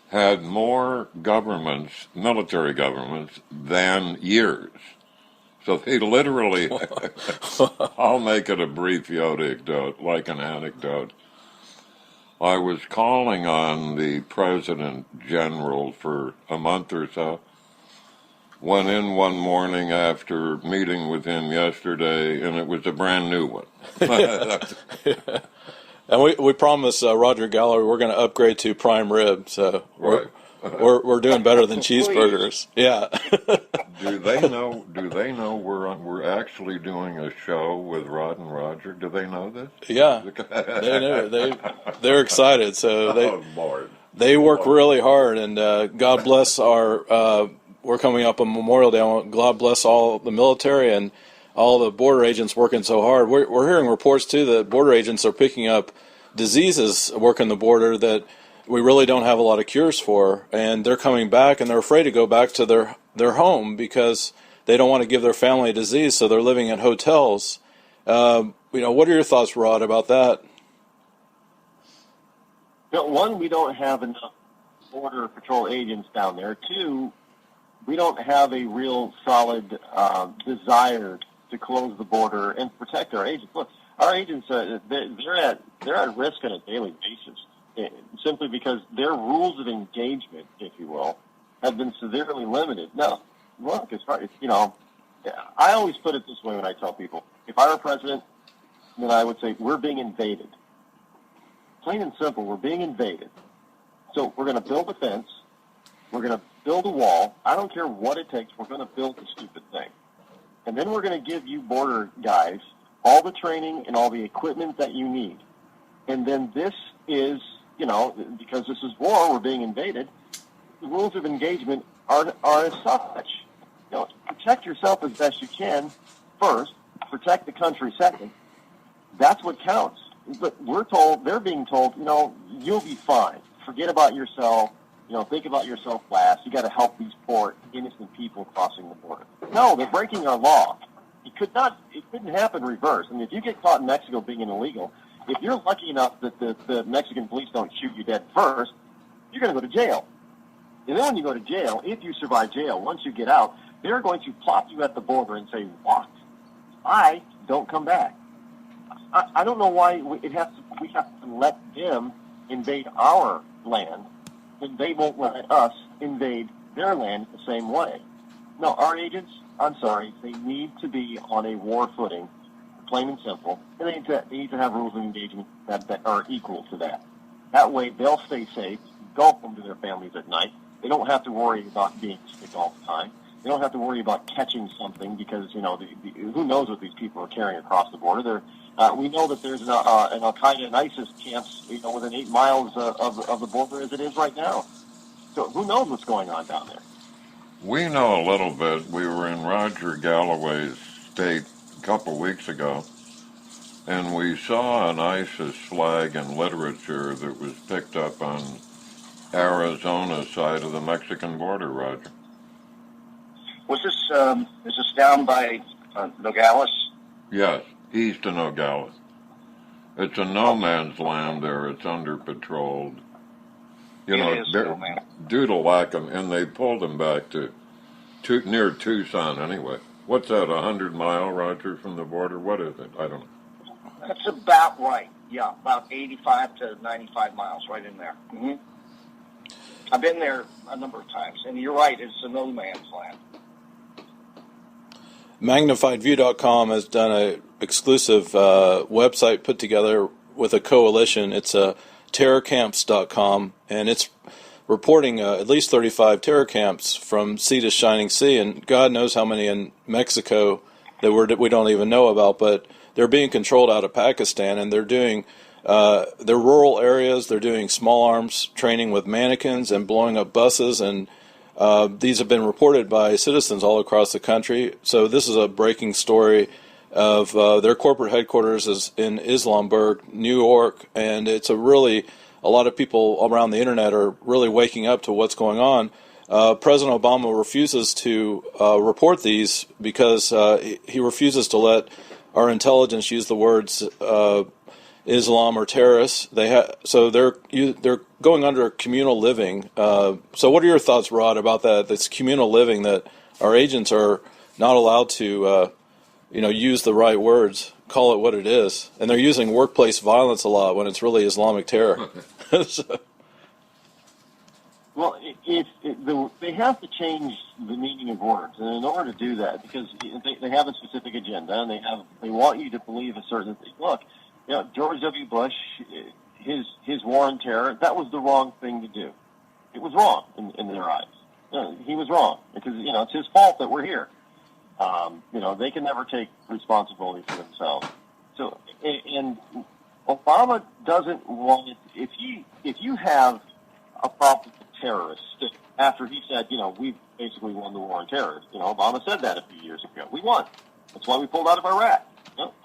had more governments, military governments, than years. So they literally, I'll make it a brief anecdote, like an anecdote. I was calling on the President General for a month or so. Went in one morning after meeting with him yesterday, and it was a brand new one. And we promise Roger Gallery we're going to upgrade to prime rib, so we're doing better than cheeseburgers. Yeah. Do they know we're actually doing a show with Rod and Roger? Do they know this? Yeah. They know. They're excited. So they work really hard, and God bless our. We're coming up on Memorial Day. God bless all the military and all the border agents working so hard. We're hearing reports, too, that border agents are picking up diseases working the border that we really don't have a lot of cures for. And they're coming back, and they're afraid to go back to their home because they don't want to give their family a disease, so they're living in hotels. What are your thoughts, Rod, about that? One, we don't have enough border patrol agents down there. Two, we don't have a real solid desire to close the border and protect our agents. Look, our agents, they're at risk on a daily basis, simply because their rules of engagement, if you will, have been severely limited. Now, look, as far as, I always put it this way when I tell people, if I were president, then I would say, we're being invaded. Plain and simple, we're being invaded. So we're going to build a fence. We're going to build a wall. I don't care what it takes. We're going to build the stupid thing. And then we're going to give you border guys all the training and all the equipment that you need. And then this is, because this is war, we're being invaded, the rules of engagement are as such. Protect yourself as best you can first. Protect the country second. That's what counts. But they're being told, you'll be fine. Forget about yourself. Think about yourself last. You got to help these poor, innocent people crossing the border. No, they're breaking our law. It couldn't happen reverse. I mean, if you get caught in Mexico being an illegal, if you're lucky enough that the Mexican police don't shoot you dead first, you're going to go to jail. And then when you go to jail, if you survive jail, once you get out, they're going to plop you at the border and say, "What? Don't come back." I don't know why we have to let them invade our land when they won't let us invade their land the same way. No, our agents, I'm sorry, they need to be on a war footing, plain and simple, and they need to have rules of engagement that are equal to that. That way they'll stay safe, go home to their families at night, They don't have to worry about being sick all the time. They don't have to worry about catching something because, who knows what these people are carrying across the border. We know that there's an Al-Qaeda and ISIS camps, within 8 miles of the border as it is right now. So who knows what's going on down there? We know a little bit. We were in Roger Galloway's state a couple weeks ago, and we saw an ISIS flag in literature that was picked up on Arizona side of the Mexican border, Roger. Was is this down by Nogales? Yes, east of Nogales. It's a no man's land there. It's under patrolled. Due to lack of, and they pulled them back to near Tucson anyway. What's that, 100 mile, Roger, from the border? What is it? I don't know. That's about right. Yeah, about 85 to 95 miles, right in there. Mm-hmm. I've been there a number of times, and you're right, it's a no man's land. MagnifiedView.com has done an exclusive website put together with a coalition. It's terrorcamps.com, and it's reporting at least 35 terror camps from sea to shining sea, and God knows how many in Mexico that we don't even know about, but they're being controlled out of Pakistan, and they're doing their rural areas. They're doing small arms training with mannequins and blowing up buses, and these have been reported by citizens all across the country. So this is a breaking story of their corporate headquarters is in Islamburg, New York, and it's a lot of people around the internet are really waking up to what's going on. President Obama refuses to report these because he refuses to let our intelligence use the words Islam or terrorists. So they're going under communal living. So what are your thoughts, Rod, about that? This communal living that our agents are not allowed to, use the right words, call it what it is, and they're using workplace violence a lot when it's really Islamic terror. Well, they have to change the meaning of words, and in order to do that, because they have a specific agenda, and they want you to believe a certain thing. Look, George W. Bush, his war on terror, that was the wrong thing to do. It was wrong in their eyes. He was wrong because it's his fault that we're here. They can never take responsibility for themselves. So, and Obama doesn't want it. If you have a problem with terrorists, after he said, we basically won the war on terror. Obama said that a few years ago. We won. That's why we pulled out of Iraq.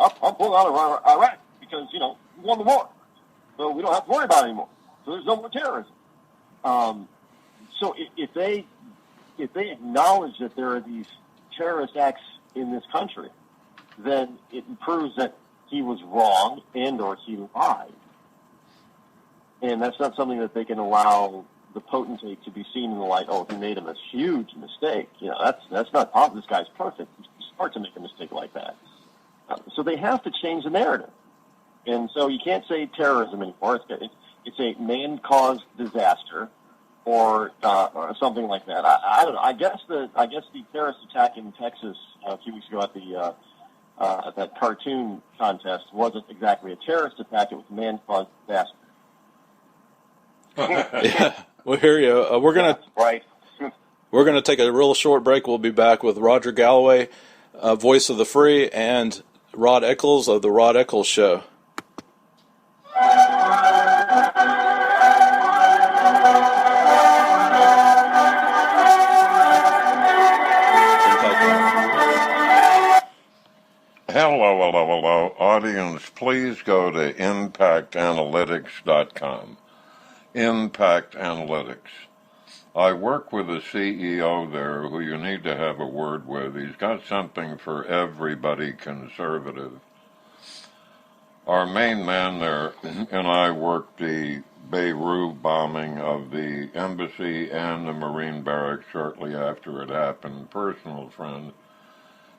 I'm pulling out of Iraq because, we won the war. So we don't have to worry about it anymore. So there's no more terrorism. So if they acknowledge that there are these terrorist acts in this country, then it proves that he was wrong and or he lied. And that's not something that they can allow the potentate to be seen in the light, he made a huge mistake. That's not possible. This guy's perfect. It's hard to make a mistake like that. So they have to change the narrative. And so you can't say terrorism anymore. It's a man-caused disaster or something like that. I don't know. I guess the terrorist attack in Texas a few weeks ago at that cartoon contest wasn't exactly a terrorist attack. It was a man-caused disaster. Yeah, we'll hear you. We're gonna take a real short break. We'll be back with Roger Galloway, voice of the free, and Rod Eccles of the Rod Eccles Show. Hello, audience. Please go to impactanalytics.com. Impact Analytics. I work with a CEO there who you need to have a word with. He's got something for everybody conservative. Our main man there and I worked the Beirut bombing of the embassy and the Marine barracks shortly after it happened. Personal friend.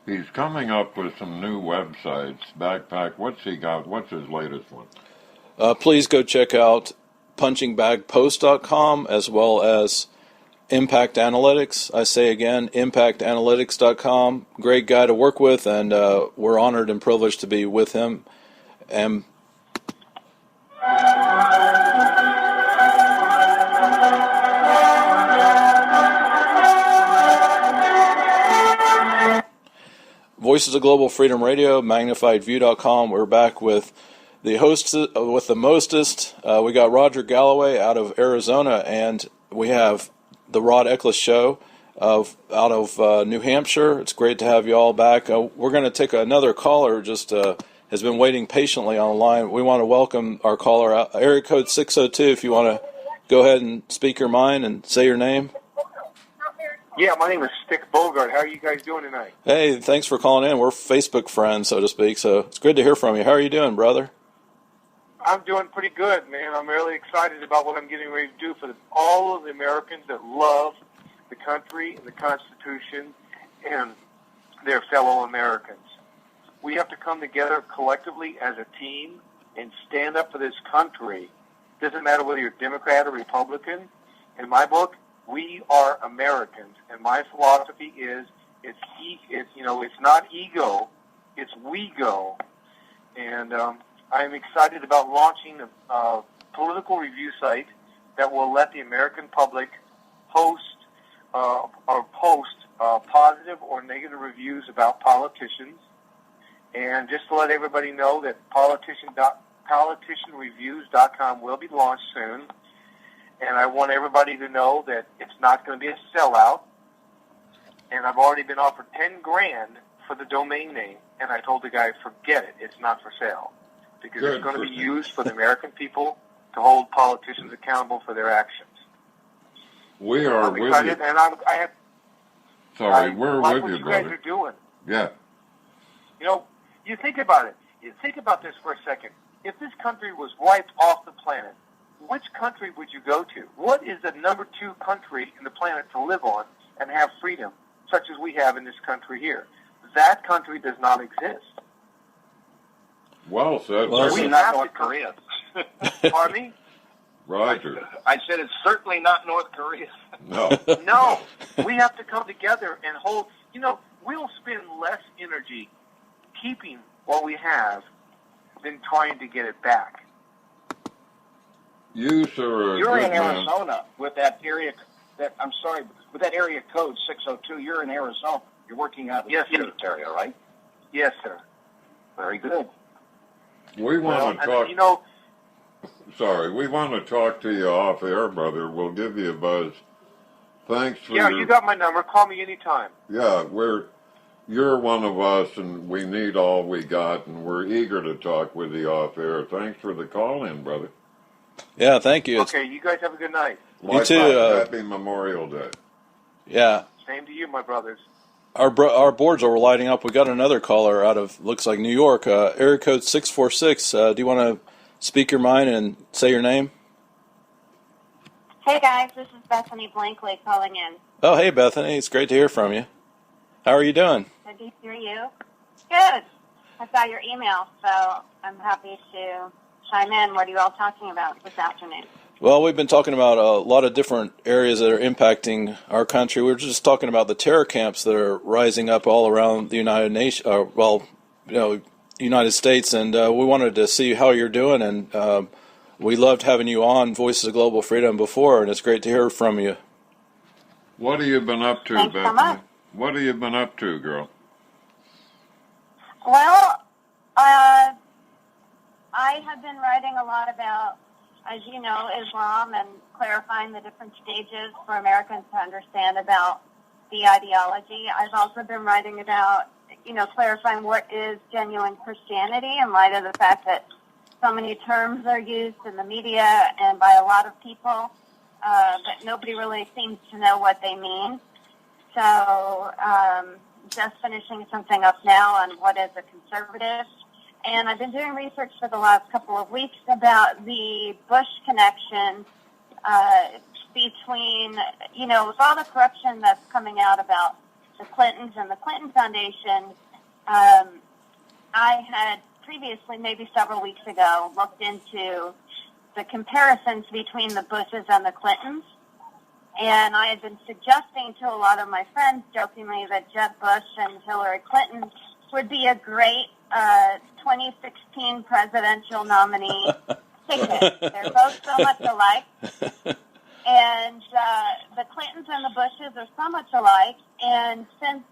He's coming up with some new websites. Backpack, what's he got? What's his latest one? Please go check out punchingbagpost.com as well as Impact Analytics. I say again, impactanalytics.com. Great guy to work with, and we're honored and privileged to be with him. And Voices of Global Freedom Radio, magnifiedview.com. We're back with the host, with the mostest. We got Roger Galloway out of Arizona, and we have the Rod Eccles Show out of New Hampshire. It's great to have you all back. We're going to take another caller, has been waiting patiently on the line. We want to welcome our caller, area code 602, if you want to go ahead and speak your mind and say your name. Yeah, my name is Stick Bogart. How are you guys doing tonight? Hey, thanks for calling in. We're Facebook friends, so to speak, so it's good to hear from you. How are you doing, brother? I'm doing pretty good, man. I'm really excited about what I'm getting ready to do for all of the Americans that love the country and the Constitution and their fellow Americans. We have to come together collectively as a team and stand up for this country. Doesn't matter whether you're Democrat or Republican. In my book, we are Americans, and my philosophy is it's not ego, it's we go. And I'm excited about launching a political review site that will let the American public post positive or negative reviews about politicians. And just to let everybody know that politicianreviews.com will be launched soon. And I want everybody to know that it's not going to be a sellout. And I've already been offered $10,000 for the domain name. And I told the guy, forget it. It's not for sale. Because it's going to be used for the American people to hold politicians accountable for their actions. We are I'm with excited, you. and We're like with what you, you brother. guys are doing. Yeah. You think about it. You think about this for a second. If this country was wiped off the planet, which country would you go to? What is the number 2 country in the planet to live on and have freedom, such as we have in this country here? That country does not exist. Well said. Well, Roger. not North Korea. Pardon me? Roger. I said it's certainly not North Korea. No. No. We have to come together and hold. We'll spend less energy keeping what we have than trying to get it back. You, sir, are You're a in good man. Arizona with that area. With that area code 602. You're in Arizona. You're working out of the Phoenix area, right? Yes, sir. Very good. We want to talk. We want to talk to you off air, brother. We'll give you a buzz. Thanks for you got my number. Call me anytime. Yeah, you're one of us, and we need all we got, and we're eager to talk with you off air. Thanks for the call in, brother. Yeah, thank you. Okay, you guys have a good night. You too. Happy Memorial Day. Yeah. Same to you, my brothers. Our boards are lighting up. We got another caller out of, looks like New York, area code 646. Do you want to speak your mind and say your name? Hey guys, this is Bethany Blankley calling in. Oh, hey Bethany, it's great to hear from you. How are you doing? Good to hear you. Good. I got your email, so I'm happy to chime in. What are you all talking about this afternoon? Well, we've been talking about a lot of different areas that are impacting our country. We're just talking about the terror camps that are rising up all around the United States, and we wanted to see how you're doing, and we loved having you on Voices of Global Freedom before, and it's great to hear from you. What have you been up to, Thanks Bethany? so much. What have you been up to, girl? Well, I have been writing a lot about, as you know, Islam and clarifying the different stages for Americans to understand about the ideology. I've also been writing about, clarifying what is genuine Christianity in light of the fact that so many terms are used in the media and by a lot of people, but nobody really seems to know what they mean. So just finishing something up now on what is a conservative. And I've been doing research for the last couple of weeks about the Bush connection between, with all the corruption that's coming out about the Clintons and the Clinton Foundation. I had previously, maybe several weeks ago, looked into the comparisons between the Bushes and the Clintons. And I had been suggesting to a lot of my friends jokingly that Jeb Bush and Hillary Clinton would be a great 2016 presidential nominee ticket. They're both so much alike. And the Clintons and the Bushes are so much alike. And since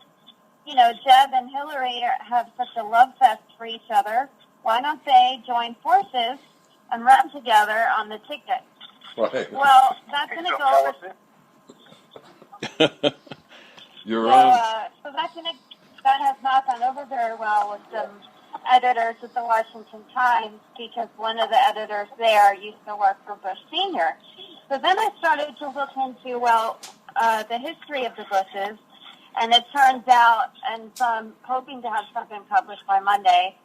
Jeb and Hillary have such a love fest for each other. Why don't they join forces and run together on the ticket? Right. Well, that's going to go over. Your own. So that has not gone over very well with some editors at the Washington Times, because one of the editors there used to work for Bush Sr. So then I started to look into, the history of the Bushes, and it turns out, and so I'm hoping to have something published by Monday,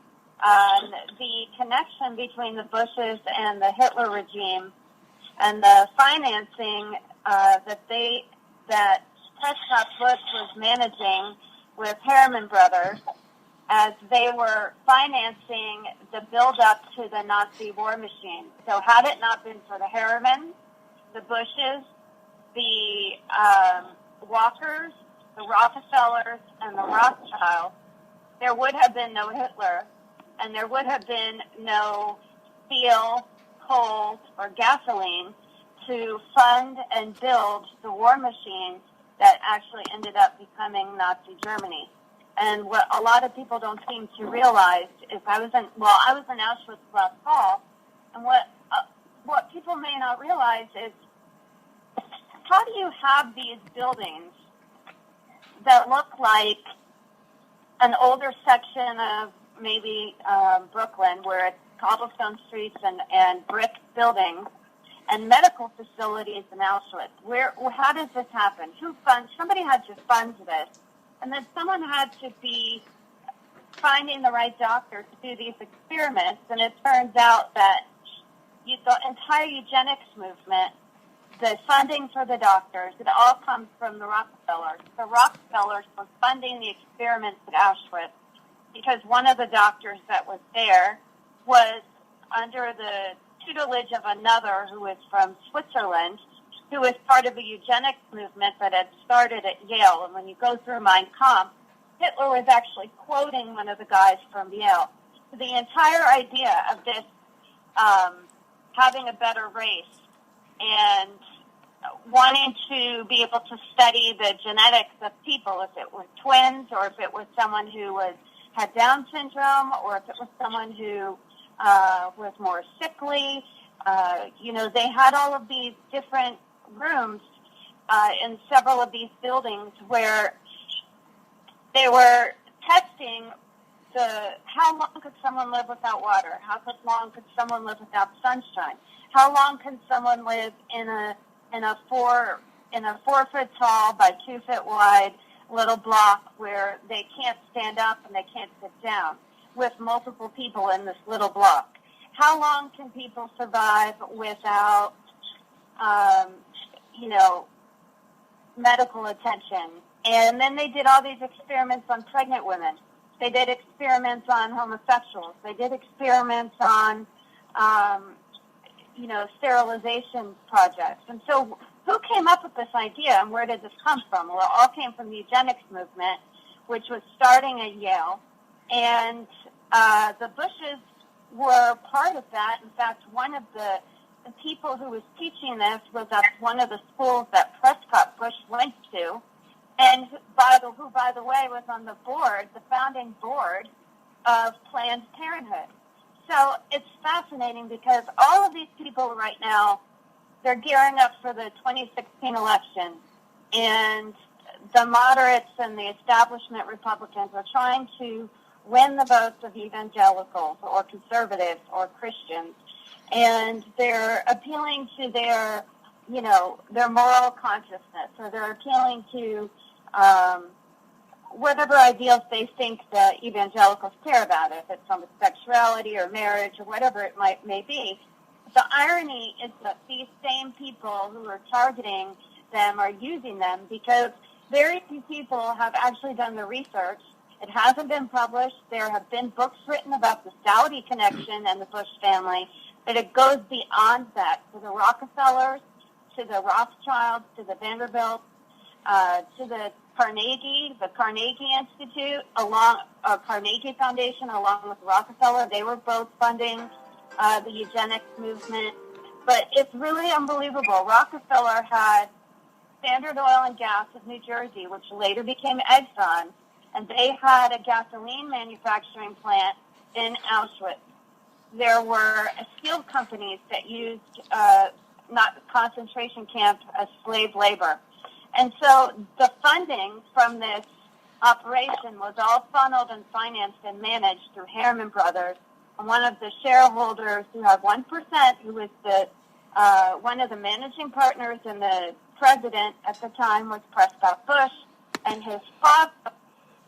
the connection between the Bushes and the Hitler regime and the financing that Prescott Bush was managing with Harriman Brothers, as they were financing the build-up to the Nazi war machine. So had it not been for the Harriman, the Bushes, the Walkers, the Rockefellers, and the Rothschilds, there would have been no Hitler, and there would have been no steel, coal, or gasoline to fund and build the war machine that actually ended up becoming Nazi Germany. And what a lot of people don't seem to realize is I was in Auschwitz last fall, and what people may not realize is, how do you have these buildings that look like an older section of maybe Brooklyn, where it's cobblestone streets and brick buildings, and medical facilities in Auschwitz? How does this happen? Somebody had to fund this. And then someone had to be finding the right doctor to do these experiments. And it turns out that the entire eugenics movement, the funding for the doctors, it all comes from the Rockefellers. The Rockefellers were funding the experiments at Auschwitz because one of the doctors that was there was under the tutelage of another who was from Switzerland, who was part of a eugenics movement that had started at Yale. And when you go through Mein Kampf, Hitler was actually quoting one of the guys from Yale. So the entire idea of this having a better race and wanting to be able to study the genetics of people, if it was twins or if it was someone who had Down syndrome or if it was someone who was more sickly, they had all of these different rooms in several of these buildings where they were testing how long could someone live without water? How long could someone live without sunshine? How long can someone live in a 4 foot tall by 2 foot wide little block where they can't stand up and they can't sit down with multiple people in this little block? How long can people survive without medical attention? And then they did all these experiments on pregnant women. They did experiments on homosexuals. They did experiments on, sterilization projects. And so who came up with this idea, and where did this come from? Well, it all came from the eugenics movement, which was starting at Yale. And the Bushes were part of that. In fact, one of the people who was teaching this was at one of the schools that Prescott Bush went to, and who, by the way, was on the founding board of Planned Parenthood. So it's fascinating because all of these people right now, they're gearing up for the 2016 election, and the moderates and the establishment Republicans are trying to win the votes of evangelicals or conservatives or Christians, and they're appealing to their moral consciousness, or they're appealing to whatever ideals they think the evangelicals care about, if it's homosexuality or marriage or whatever it may be. The irony is that these same people who are targeting them are using them because very few people have actually done the research. It hasn't been published. There have been books written about the Saudi connection and the Bush family, but it goes beyond that, to the Rockefellers, to the Rothschilds, to the Vanderbilts, to the Carnegie Institute, Carnegie Foundation, along with Rockefeller. They were both funding the eugenics movement. But it's really unbelievable. Rockefeller had Standard Oil and Gas of New Jersey, which later became Exxon, and they had a gasoline manufacturing plant in Auschwitz. There were steel companies that used not concentration camp as slave labor. And so the funding from this operation was all funneled and financed and managed through Harriman Brothers. And one of the shareholders who had 1%, who was the one of the managing partners and the president at the time, was Prescott Bush, and his father.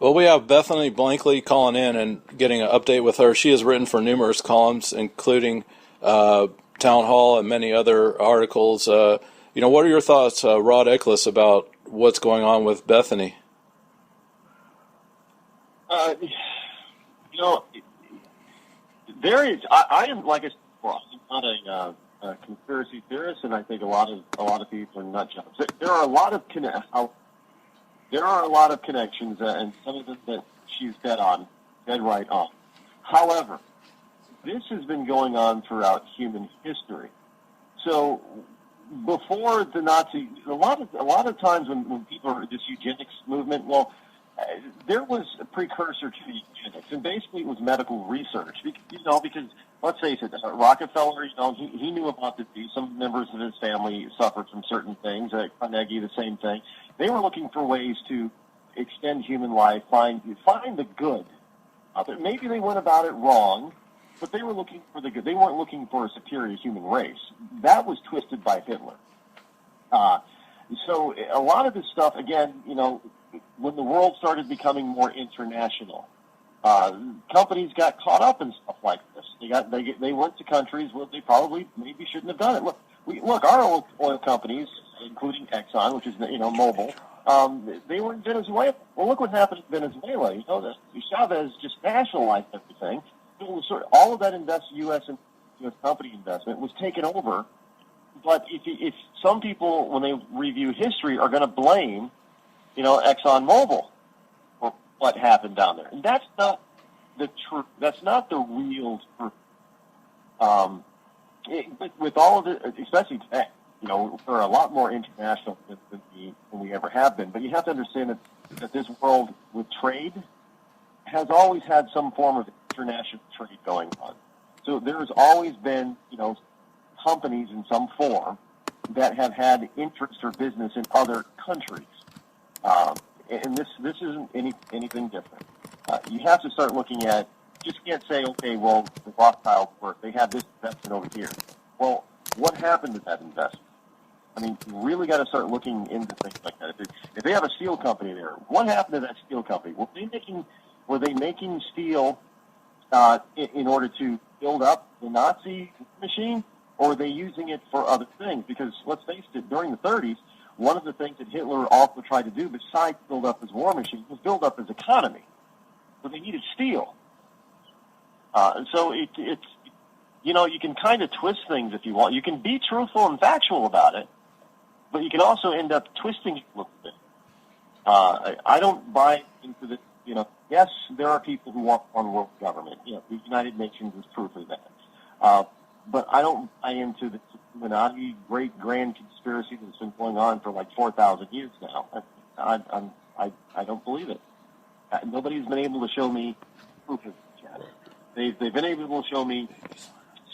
Well, we have Bethany Blankley calling in and getting an update with her. She has written for numerous columns, including Town Hall and many other articles. What are your thoughts, Rod Eccles, about what's going on with Bethany? There is. I am, like I said before, I'm not a conspiracy theorist, and I think a lot of people are nut jobs. There are a lot of connections, and some of them that she's dead right on. However, this has been going on throughout human history. So before the Nazi, a lot of times when people are this eugenics movement, there was a precursor to eugenics, and basically it was medical research. Because let's face it, Rockefeller, he knew about the disease. Some members of his family suffered from certain things. Carnegie, the same thing. They were looking for ways to extend human life, find the good. Maybe they went about it wrong, but they were looking for the good. They weren't looking for a superior human race. That was twisted by Hitler. So a lot of this stuff, again, when the world started becoming more international, companies got caught up in stuff like this. They went to countries where they maybe shouldn't have done it. Look, our oil companies, including Exxon, which is Mobil, they were in Venezuela. Well, look what happened in Venezuela. Chavez just nationalized everything. All of that U.S. company investment was taken over. But if some people, when they review history, are going to blame Exxon Mobil for what happened down there, and that's not the truth. That's not the real truth. With all of it, especially today, we're a lot more international than we ever have been. But you have to understand that this world with trade has always had some form of international trade going on. So there's always been, companies in some form that have had interest or business in other countries. And this isn't anything different. You have to start looking at, just can't say, okay, well, the Rothschilds work. They have this investment over here. Well, what happened to that investment? I mean, you really got to start looking into things like that. If they have a steel company there, what happened to that steel company? Were they making steel in order to build up the Nazi machine, or were they using it for other things? Because let's face it, during the 30s, one of the things that Hitler also tried to do, besides build up his war machine, was build up his economy. So they needed steel. So it's you can kind of twist things if you want. You can be truthful and factual about it, but you can also end up twisting it a little bit. I don't buy into this. Yes, there are people who want one world government. The United Nations is proof of that. But I don't buy into the Illuminati great grand conspiracy that's been going on for like 4,000 years now. I don't believe it. Nobody's been able to show me proof of it yet. They've been able to show me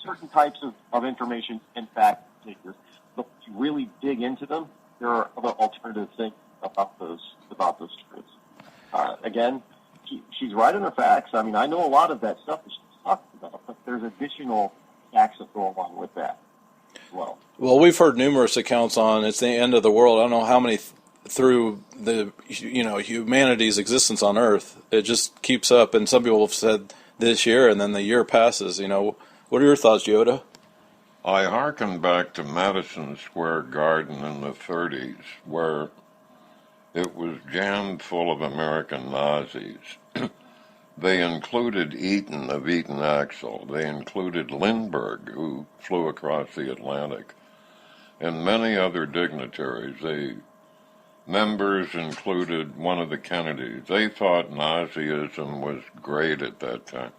certain types of information and fact figures, but if you really dig into them, there are other alternative things about those truths. Again, she's right in her facts. I mean, I know a lot of that stuff that she's talking about, but there's additional facts that go along with that as well. Well, we've heard numerous accounts on it's the end of the world. I don't know how many through the humanity's existence on Earth. It just keeps up, and some people have said this year, and then the year passes. What are your thoughts, Yoda? I hearken back to Madison Square Garden in the 30s, where it was jammed full of American Nazis. They included Eaton of Eaton Axle. They included Lindbergh, who flew across the Atlantic, and many other dignitaries. Members included one of the Kennedys. They thought Nazism was great at that time.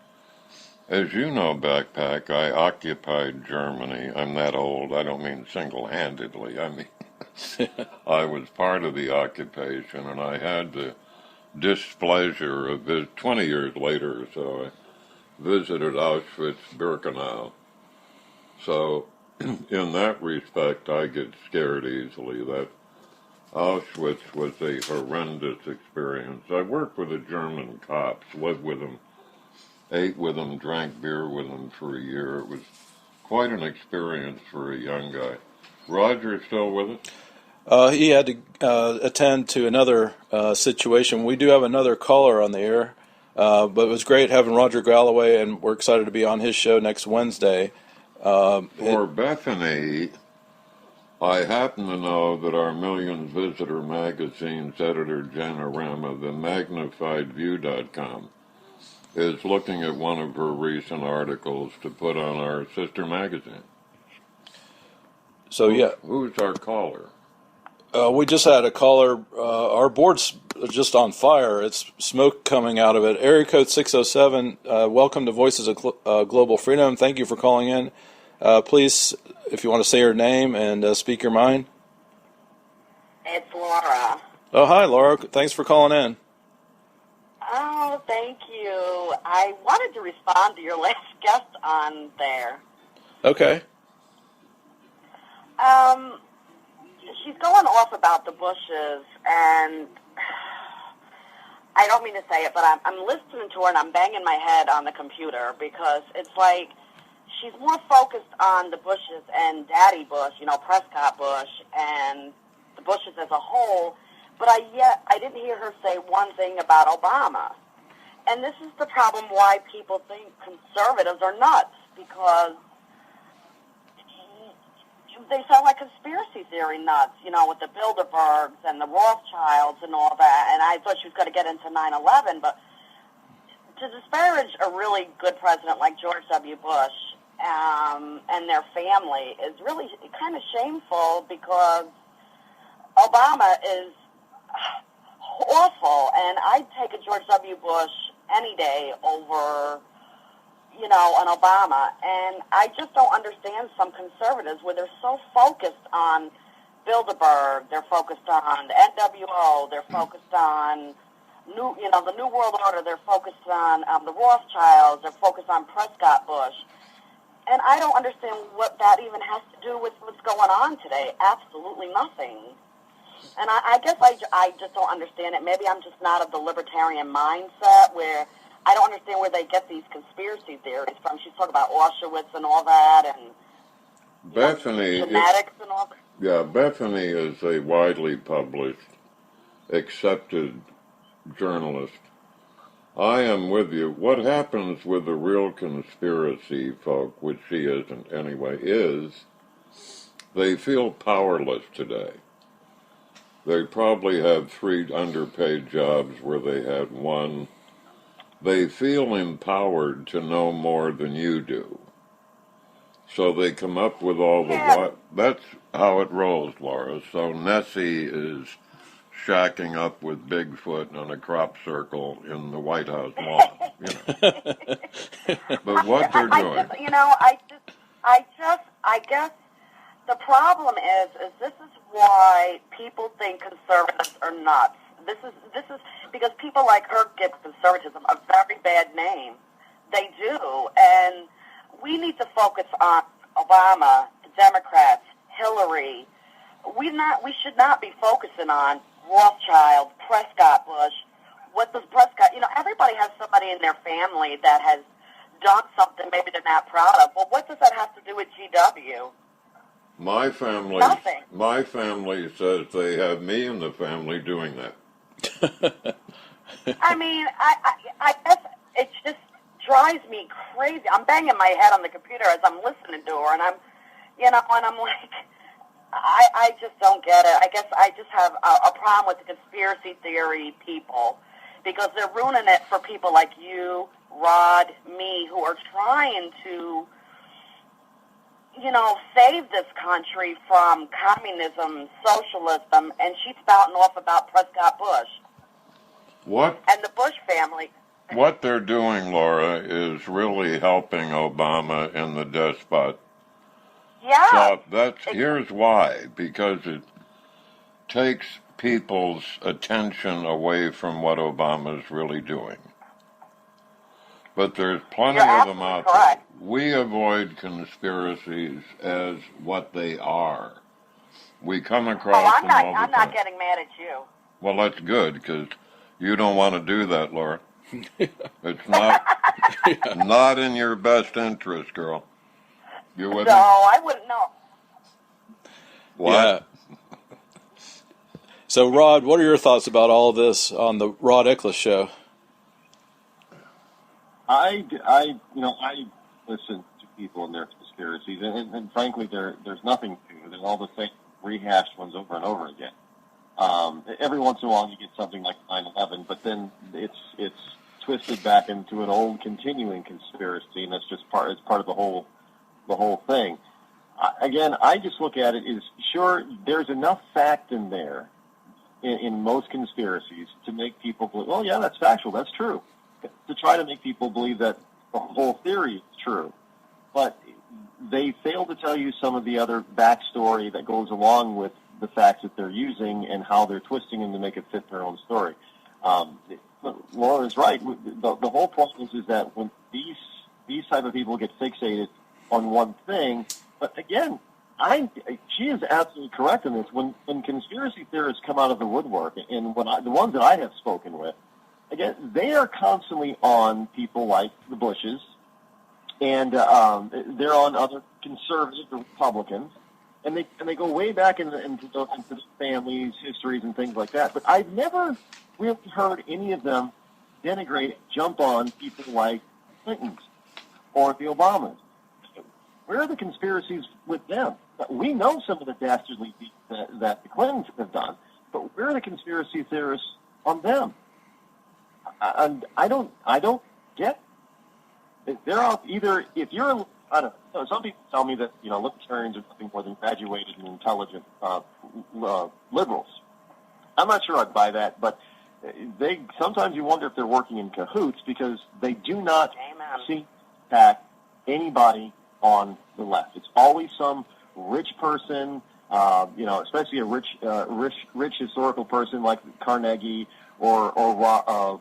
As you know, Backpack, I occupied Germany. I'm that old. I don't mean single-handedly. I mean, I was part of the occupation, and I had the displeasure of it. 20 years later or so, I visited Auschwitz-Birkenau. So, in that respect, I get scared easily. That Auschwitz was a horrendous experience. I worked with the German cops, lived with them, ate with them, drank beer with them for a year. It was quite an experience for a young guy. Roger still with us? He had to attend to another situation. We do have another caller on the air, but it was great having Roger Galloway, and we're excited to be on his show next Wednesday. For Bethany, I happen to know that our Million Visitor magazine's editor, Jenna Rama, the MagnifiedView.com, is looking at one of her recent articles to put on our sister magazine. So, yeah. Who's our caller? We just had a caller. Our board's just on fire. It's smoke coming out of it. Area code 607, welcome to Voices of Global Freedom. Thank you for calling in. Please, if you want to say your name and speak your mind. It's Laura. Oh, hi, Laura. Thanks for calling in. Oh, thank you. I wanted to respond to your last guest on there. Okay. She's going off about the Bushes, and I don't mean to say it, but I'm listening to her and I'm banging my head on the computer because it's like she's more focused on the Bushes and Daddy Bush, Prescott Bush, and the Bushes as a whole, but I didn't hear her say one thing about Obama. And this is the problem why people think conservatives are nuts, because they sound like conspiracy theory nuts, with the Bilderbergs and the Rothschilds and all that. And I thought she was going to get into 9/11, but to disparage a really good president like George W. Bush and their family is really kind of shameful, because Obama is awful, and I'd take a George W. Bush any day over an Obama. And I just don't understand some conservatives where they're so focused on Bilderberg, they're focused on NWO, they're focused on the New World Order, they're focused on the Rothschilds, they're focused on Prescott Bush. And I don't understand what that even has to do with what's going on today. Absolutely nothing. And I guess I just don't understand it. Maybe I'm just not of the libertarian mindset, where I don't understand where they get these conspiracy theories from. She's talking about Auschwitz and all that, and Bethany, genetics and all that. Yeah, Bethany is a widely published, accepted journalist. I am with you. What happens with the real conspiracy folk, which she isn't anyway, is they feel powerless today. They probably have 3 underpaid jobs where they had 1. They feel empowered to know more than you do. So they come up with all the... That's how it rolls, Laura. So Nessie is shacking up with Bigfoot on a crop circle in the White House lawn. But what they're doing... I guess the problem is this is why people think conservatives are nuts. This is because people like her give conservatism a very bad name. They do, and we need to focus on Obama, the Democrats, Hillary. We should not be focusing on Rothschild, Prescott Bush. What does Prescott? Everybody has somebody in their family that has done something maybe they're not proud of. Well, what does that have to do with GW? My family says they have me in the family doing that. I mean, I guess it just drives me crazy. I'm banging my head on the computer as I'm listening to her, and I'm like, I just don't get it. I guess I just have a problem with the conspiracy theory people, because they're ruining it for people like you, Rod, me, who are trying to, save this country from communism, socialism, and she's spouting off about Prescott Bush. What? And the Bush family. What they're doing, Laura, is really helping Obama and the despot. Yeah. So here's why. Because it takes people's attention away from what Obama's really doing. But there's plenty You're of them absolutely out correct. there. We avoid conspiracies as what they are. We come across them all the time. I'm not getting mad at you. Well, that's good, because you don't want to do that, Laura. It's not in your best interest, girl. You with No, me? I wouldn't know. What? Yeah. So, Rod, what are your thoughts about all this on the Rod Eccles show? I listen to people and their conspiracies, and frankly, there's nothing to. They're all the same rehashed ones over and over again. Every once in a while, you get something like 9/11, but then it's twisted back into an old continuing conspiracy, and that's just part of the whole thing. Again, I just look at it as, sure, there's enough fact in there in most conspiracies to make people believe, well, yeah, that's factual, that's true, to try to make people believe that the whole theory is true. But they fail to tell you some of the other backstory that goes along with the facts that they're using and how they're twisting them to make it fit their own story. Laura is right. The whole point is that when these type of people get fixated on one thing, but again, she is absolutely correct in this. When conspiracy theorists come out of the woodwork, and the ones that I have spoken with, again, they are constantly on people like the Bushes, and they're on other conservative Republicans, and they go way back into the families, histories, and things like that. But I've never really heard any of them denigrate, jump on people like Clintons or the Obamas. Where are the conspiracies with them? We know some of the dastardly things that the Clintons have done, but where are the conspiracy theorists on them? I don't get it. They're out either, if you're, I don't know, some people tell me that, libertarians are nothing more than graduated and intelligent liberals. I'm not sure I'd buy that, but sometimes you wonder if they're working in cahoots, because they do not seem to attack anybody on the left. It's always some rich person, especially a rich historical person like Carnegie or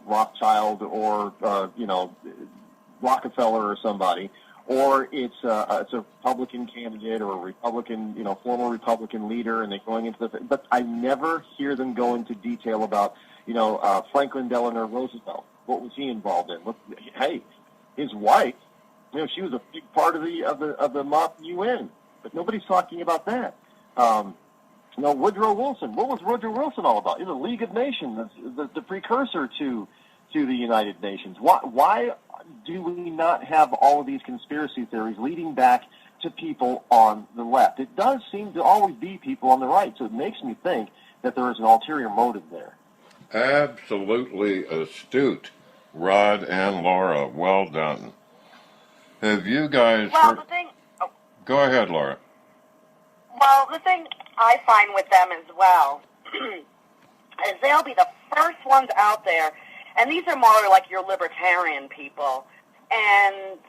Rothschild or Rockefeller or somebody, or it's a Republican candidate or a Republican, former Republican leader, and they're going into the. But I never hear them go into detail about, Franklin Delano Roosevelt. What was he involved in? Hey, his wife, she was a big part of the mob UN, but nobody's talking about that. Woodrow Wilson. What was Woodrow Wilson all about? The League of Nations, the precursor to the United Nations. Why do we not have all of these conspiracy theories leading back to people on the left? It does seem to always be people on the right, so it makes me think that there is an ulterior motive there. Absolutely astute, Rod and Laura. Well done. Have you guys heard... Go ahead, Laura. Well, the thing I find with them as well is they'll be the first ones out there, and these are more like your libertarian people. And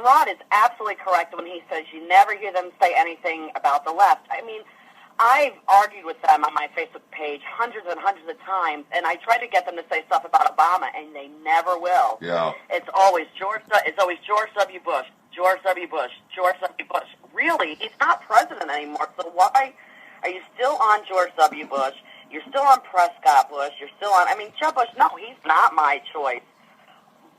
Rod is absolutely correct when he says you never hear them say anything about the left. I mean, I've argued with them on my Facebook page hundreds and hundreds of times, and I try to get them to say stuff about Obama, and they never will. Yeah. It's always George W. Bush, George W. Bush, George W. Bush. Really, he's not president anymore, so why are you still on George W. Bush? You're still on Prescott Bush. You're still on, Jeb Bush, no, he's not my choice.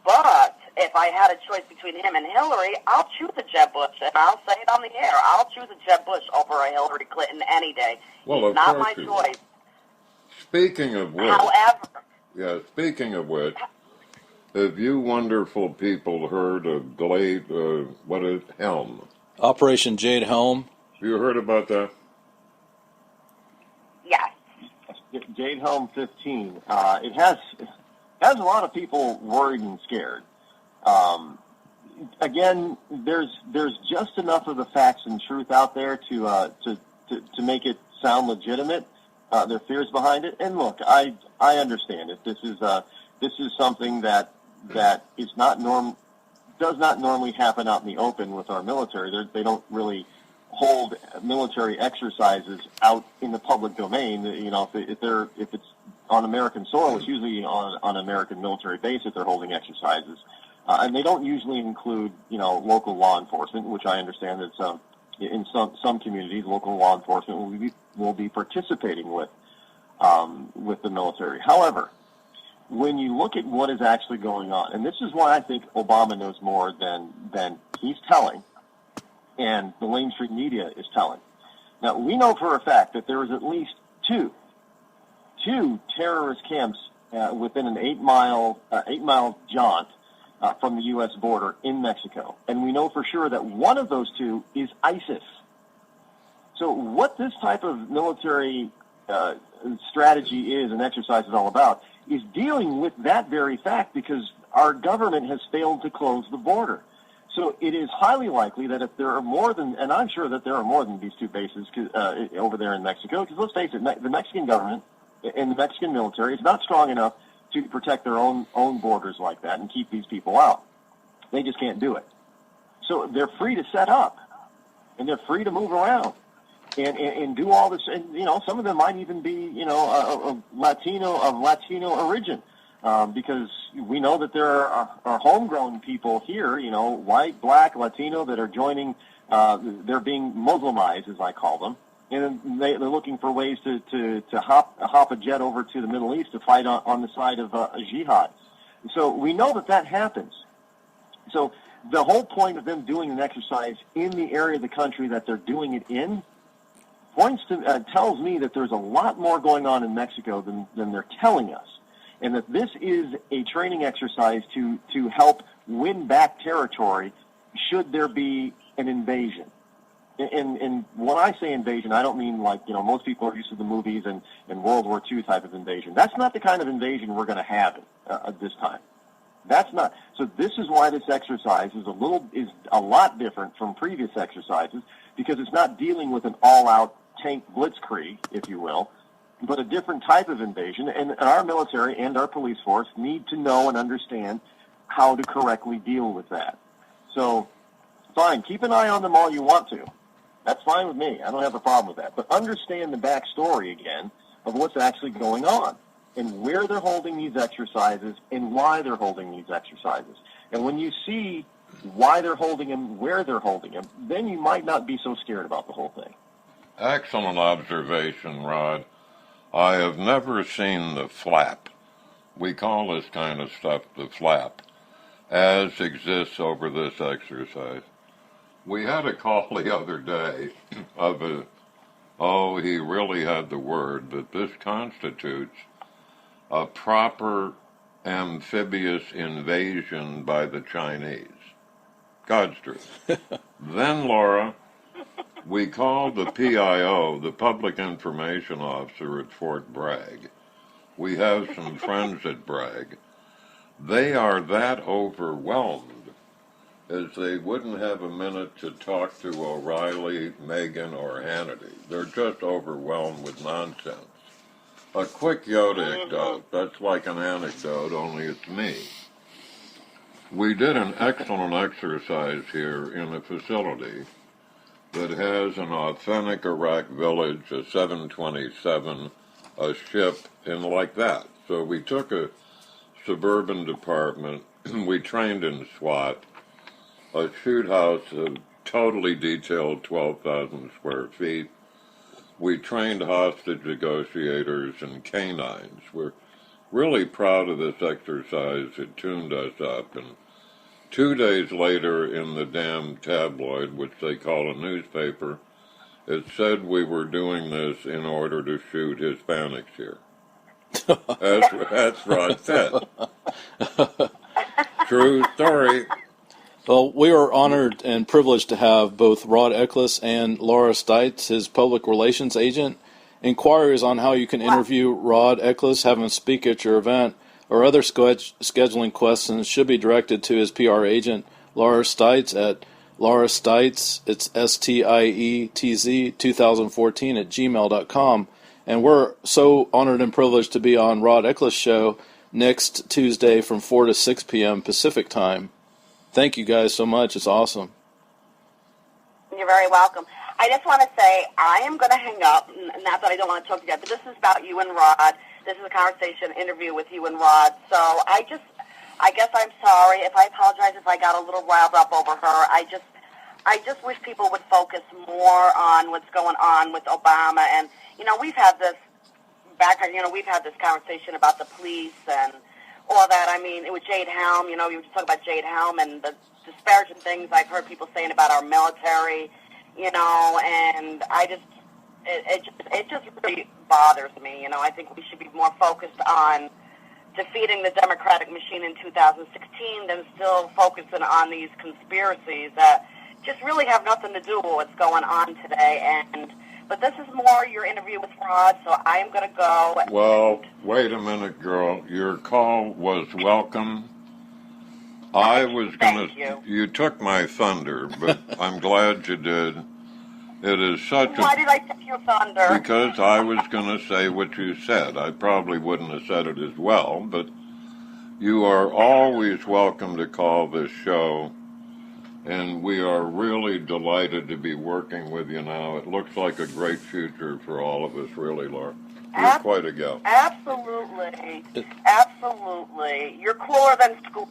But if I had a choice between him and Hillary, I'll choose a Jeb Bush, and I'll say it on the air. I'll choose a Jeb Bush over a Hillary Clinton any day. Well, he's of not course my choice. Speaking of which, have you wonderful people heard of Helm? Operation Jade Helm. Have you heard about that? Yes. Jade Helm 15. It has a lot of people worried and scared. Again, there's just enough of the facts and truth out there to make it sound legitimate. Their fears behind it, and look, I understand it. This is something that is does not normally happen out in the open with our military. They don't really hold military exercises out in the public domain. You know, if it's on American soil, it's usually on American military base that they're holding exercises, and they don't usually include, you know, local law enforcement, which I understand that in some communities, local law enforcement will be participating with the military. However, when you look at what is actually going on, and this is why I think Obama knows more than he's telling, and the mainstream media is telling. Now, we know for a fact that there is at least two terrorist camps within an 8-mile jaunt from the U.S. border in Mexico, and we know for sure that one of those two is ISIS. So what this type of military strategy is and exercise is all about is dealing with that very fact, because our government has failed to close the border. So it is highly likely that if there are more than, and I'm sure that there are more than these two bases over there in Mexico, because let's face it, the Mexican government and the Mexican military is not strong enough to protect their own borders like that and keep these people out. They just can't do it. So they're free to set up, and they're free to move around and do all this. And, you know, some of them might even be, you know, of Latino origin, because we know that there are homegrown people here, you know, white, black, Latino, that are joining. They're being Muslimized, as I call them, and they're looking for ways to hop a jet over to the Middle East to fight on the side of a jihad. So we know that happens. So the whole point of them doing an exercise in the area of the country that they're doing it in tells me that there's a lot more going on in Mexico than they're telling us, and that this is a training exercise to help win back territory should there be an invasion. And when I say invasion, I don't mean like, you know, most people are used to the movies and World War II type of invasion. That's not the kind of invasion we're going to have at this time. That's not. So this is why this exercise is a lot different from previous exercises, because it's not dealing with an all-out tank blitzkrieg, if you will, but a different type of invasion. And our military and our police force need to know and understand how to correctly deal with that. So, fine, keep an eye on them all you want to. That's fine with me. I don't have a problem with that. But understand the backstory again of what's actually going on and where they're holding these exercises and why they're holding these exercises. And when you see why they're holding them, where they're holding them, then you might not be so scared about the whole thing. Excellent observation, Rod. I have never seen the flap. We call this kind of stuff the flap, as exists over this exercise. We had a call the other day of he really had the word, that this constitutes a proper amphibious invasion by the Chinese. God's truth. Then, Laura, we called the PIO, the Public Information Officer at Fort Bragg. We have some friends at Bragg. They are that overwhelmed as they wouldn't have a minute to talk to O'Reilly, Megan, or Hannity. They're just overwhelmed with nonsense. A quick anecdote. That's like an anecdote, only it's me. We did an excellent exercise here in a facility that has an authentic Iraq village, a 727, a ship, and like that. So we took a suburban department, we trained in SWAT, a shoot house, a totally detailed 12,000 square feet. We trained hostage negotiators and canines. We're really proud of this exercise. It tuned us up. And 2 days later in the damn tabloid, which they call a newspaper, it said we were doing this in order to shoot Hispanics here. That's Rod said. True story. Well, we are honored and privileged to have both Rod Eccles and Laura Stites, his public relations agent. Inquiries on how you can interview Rod Eccles, have him speak at your event, or other scheduling questions should be directed to his PR agent, Laura Stites, at Laura Stites, it's STIETZ 2014 at gmail.com. And we're so honored and privileged to be on Rod Eccles' show next Tuesday from 4 to 6 p.m. Pacific time. Thank you guys so much. It's awesome. You're very welcome. I just want to say I am going to hang up, not that I don't want to talk to you, but this is about you and Rod. This is a conversation, interview with you and Rod. So I guess I'm sorry if I apologize if I got a little riled up over her. I just wish people would focus more on what's going on with Obama. And, we've had this conversation about the police and all that. I mean, it was Jade Helm, you were just talking about Jade Helm and the disparaging things I've heard people saying about our military, and it just really bothers me. I think we should be more focused on defeating the Democratic machine in 2016 than still focusing on these conspiracies that just really have nothing to do with what's going on today. But this is more your interview with Rod, so I am going to go. Well, wait a minute, girl. Your call was welcome. I was going to... You took my thunder, but I'm glad you did. It is such Why did I take your thunder? Because I was going to say what you said. I probably wouldn't have said it as well, but you are always welcome to call this show. And we are really delighted to be working with you now. It looks like a great future for all of us, really, Laura. You're quite a gal. Absolutely. Absolutely. You're cooler than school.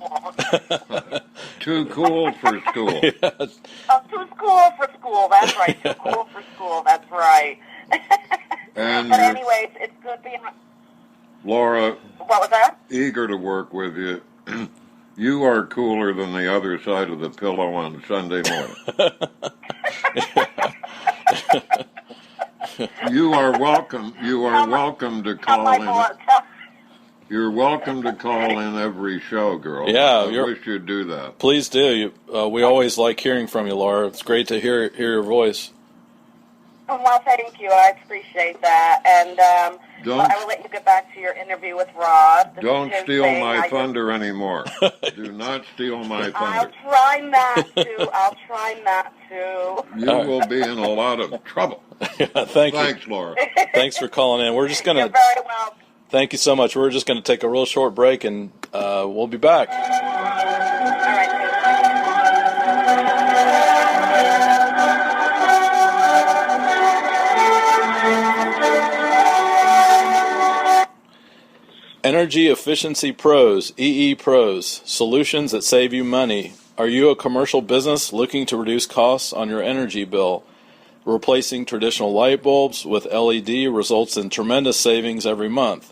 Too cool for school. Yes. Too cool for school. That's right. Too cool for school. That's right. But anyways, it's good being... Laura. What was that? Eager to work with you. You are cooler than the other side of the pillow on Sunday morning. You are welcome. You are welcome to call in. You're welcome to call in every show, girl. Yeah, I wish you'd do that. Please do. We always like hearing from you, Laura. It's great to hear your voice. Well, thank you. I appreciate that. And I will let you get back to your interview with Rod. Don't steal my thunder anymore. Do not steal my thunder. I'll try not to. I'll try not to. You will be in a lot of trouble. Thanks, Laura. Thanks for calling in. We're just going to... You're very welcome. Thank you so much. We're just going to take a real short break, and we'll be back. All right. Energy Efficiency Pros, EE Pros, solutions that save you money. Are you a commercial business looking to reduce costs on your energy bill? Replacing traditional light bulbs with LED results in tremendous savings every month.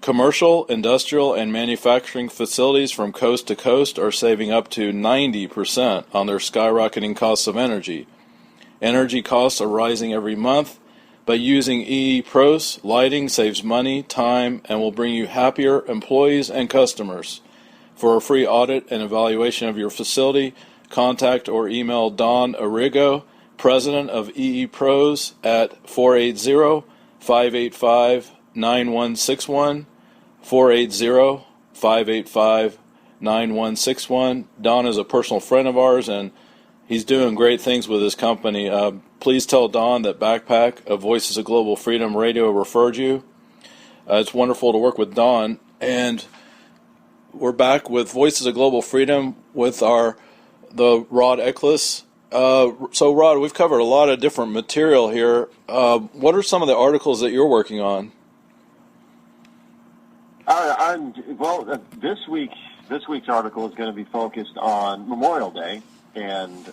Commercial, industrial, and manufacturing facilities from coast to coast are saving up to 90% on their skyrocketing costs of energy. Energy costs are rising every month, but using EE Pros, lighting saves money, time, and will bring you happier employees and customers. For a free audit and evaluation of your facility, contact or email Don Arrigo, President of EE Pros, at 480-585-9161, 480-585-9161. Don is a personal friend of ours, and he's doing great things with his company. Please tell Don that Backpack of Voices of Global Freedom Radio referred you. It's wonderful to work with Don. And we're back with Voices of Global Freedom with the Rod Eccles. So, Rod, we've covered a lot of different material here. What are some of the articles that you're working on? This week's article is going to be focused on Memorial Day. And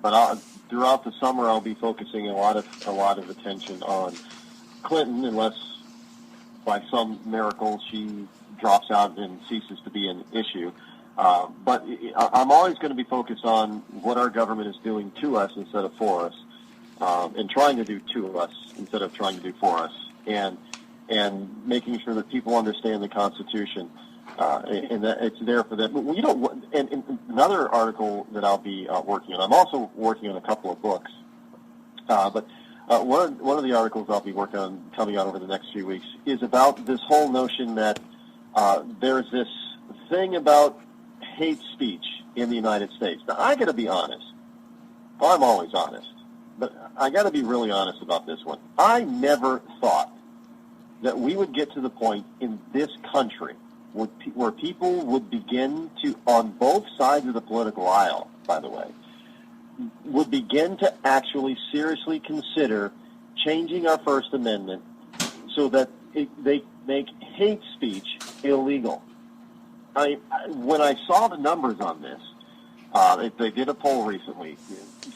but throughout the summer, I'll be focusing a lot of attention on Clinton, unless by some miracle she drops out and ceases to be an issue. But I'm always going to be focused on what our government is doing to us instead of for us, and trying to do to us instead of trying to do for us, and making sure that people understand the Constitution. And that it's there for them. And another article that I'll be working on. I'm also working on a couple of books, but one of the articles I'll be working on coming out over the next few weeks is about this whole notion that there's this thing about hate speech in the United States. Now, I got to be honest. I'm always honest, but I got to be really honest about this one. I never thought that we would get to the point in this country where people would begin to, on both sides of the political aisle, by the way, would begin to actually seriously consider changing our First Amendment so that they make hate speech illegal. When I saw the numbers on this, they did a poll recently.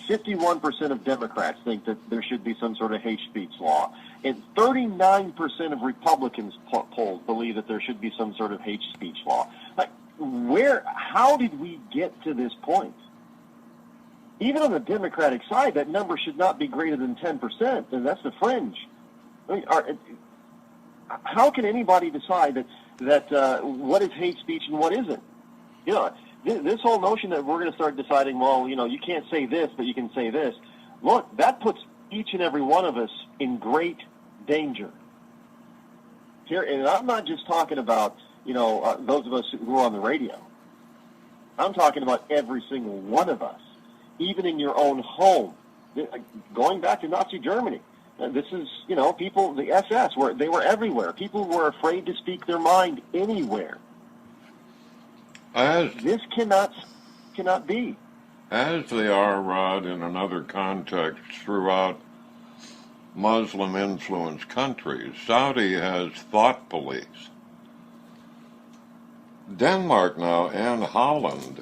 51% of Democrats think that there should be some sort of hate speech law, and 39% of Republicans polled believe that there should be some sort of hate speech law. How did we get to this point? Even on the Democratic side, that number should not be greater than 10%, and that's the fringe. How can anybody decide that what is hate speech and what isn't? This whole notion that we're going to start deciding, well, you can't say this, but you can say this. Look, that puts each and every one of us in great danger. Here, and I'm not just talking about, those of us who are on the radio. I'm talking about every single one of us, even in your own home. Going back to Nazi Germany, this is, people, the SS, they were everywhere. People were afraid to speak their mind anywhere. This cannot be. As they are, Rod, in another context throughout Muslim-influenced countries, Saudi has thought police. Denmark now and Holland,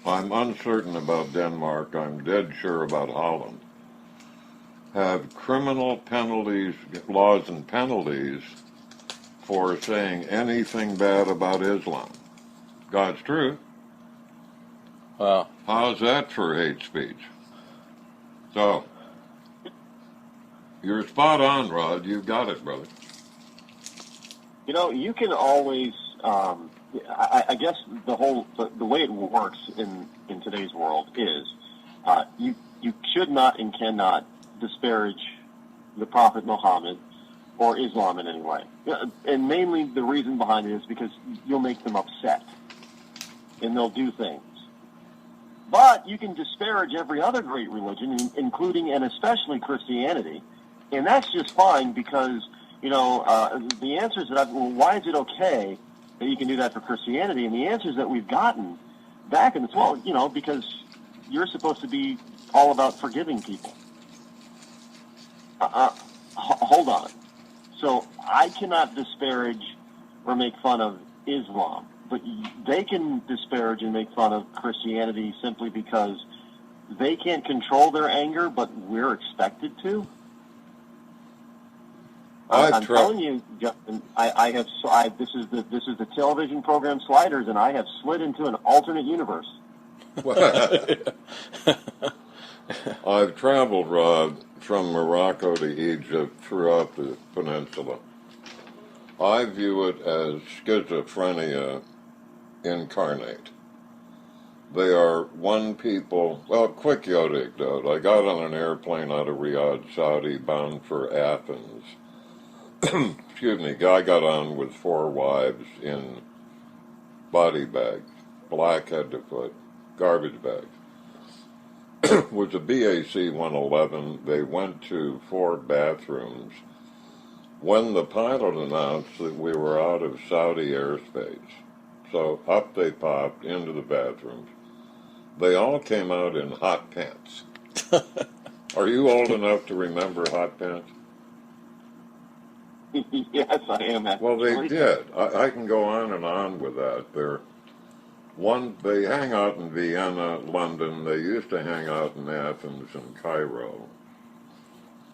I'm uncertain about Denmark, I'm dead sure about Holland, have criminal penalties, laws and penalties for saying anything bad about Islam. God's truth. Wow. How's that for hate speech? So, you're spot on, Rod. You've got it, brother. You can always, I guess the way it works in today's world is you should not and cannot disparage the Prophet Muhammad or Islam in any way. And mainly the reason behind it is because you'll make them upset. And they'll do things. But you can disparage every other great religion, including and especially Christianity, and that's just fine because, the answers that why is it okay that you can do that for Christianity? And the answers that we've gotten back in this, because you're supposed to be all about forgiving people. Hold on. So I cannot disparage or make fun of Islam. But they can disparage and make fun of Christianity simply because they can't control their anger, but we're expected to. I'm telling you, Justin, this is the television program Sliders, and I have slid into an alternate universe. I've traveled, Rod, from Morocco to Egypt throughout the peninsula. I view it as schizophrenia incarnate. They are one people. Well, quick anecdote. I got on an airplane out of Riyadh, Saudi, bound for Athens. Excuse me, guy got on with 4 wives in body bags, black head to foot, garbage bags. It was a BAC 111. They went to 4 bathrooms. When the pilot announced that we were out of Saudi airspace, so up they popped into the bathrooms. They all came out in hot pants. Are you old enough to remember hot pants? Yes, I am. Actually. Well, they did. I can go on with that. They hang out in Vienna, London. They used to hang out in Athens and Cairo.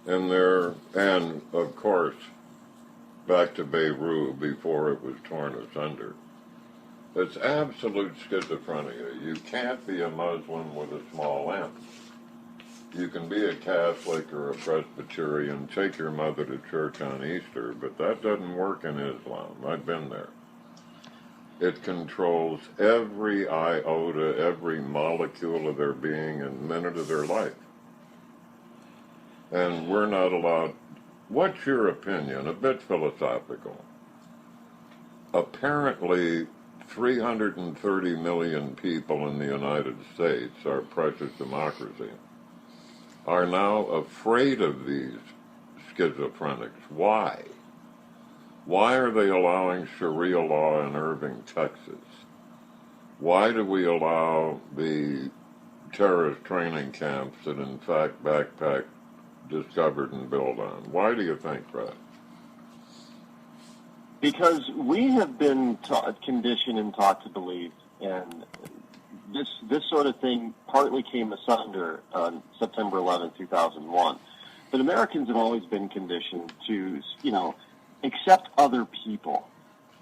And of course, back to Beirut before it was torn asunder. It's absolute schizophrenia. You can't be a Muslim with a small m. You can be a Catholic or a Presbyterian, take your mother to church on Easter, but that doesn't work in Islam. I've been there. It controls every iota, every molecule of their being and minute of their life. And we're not allowed. What's your opinion? A bit philosophical. Apparently, 330 million people in the United States, our precious democracy, are now afraid of these schizophrenics. Why? Why are they allowing Sharia law in Irving, Texas? Why do we allow the terrorist training camps that in fact backpack discovered and built on. Why do you think, Brad? Because we have been conditioned and taught to believe, and this sort of thing partly came asunder on September 11, 2001. But Americans have always been conditioned to, accept other people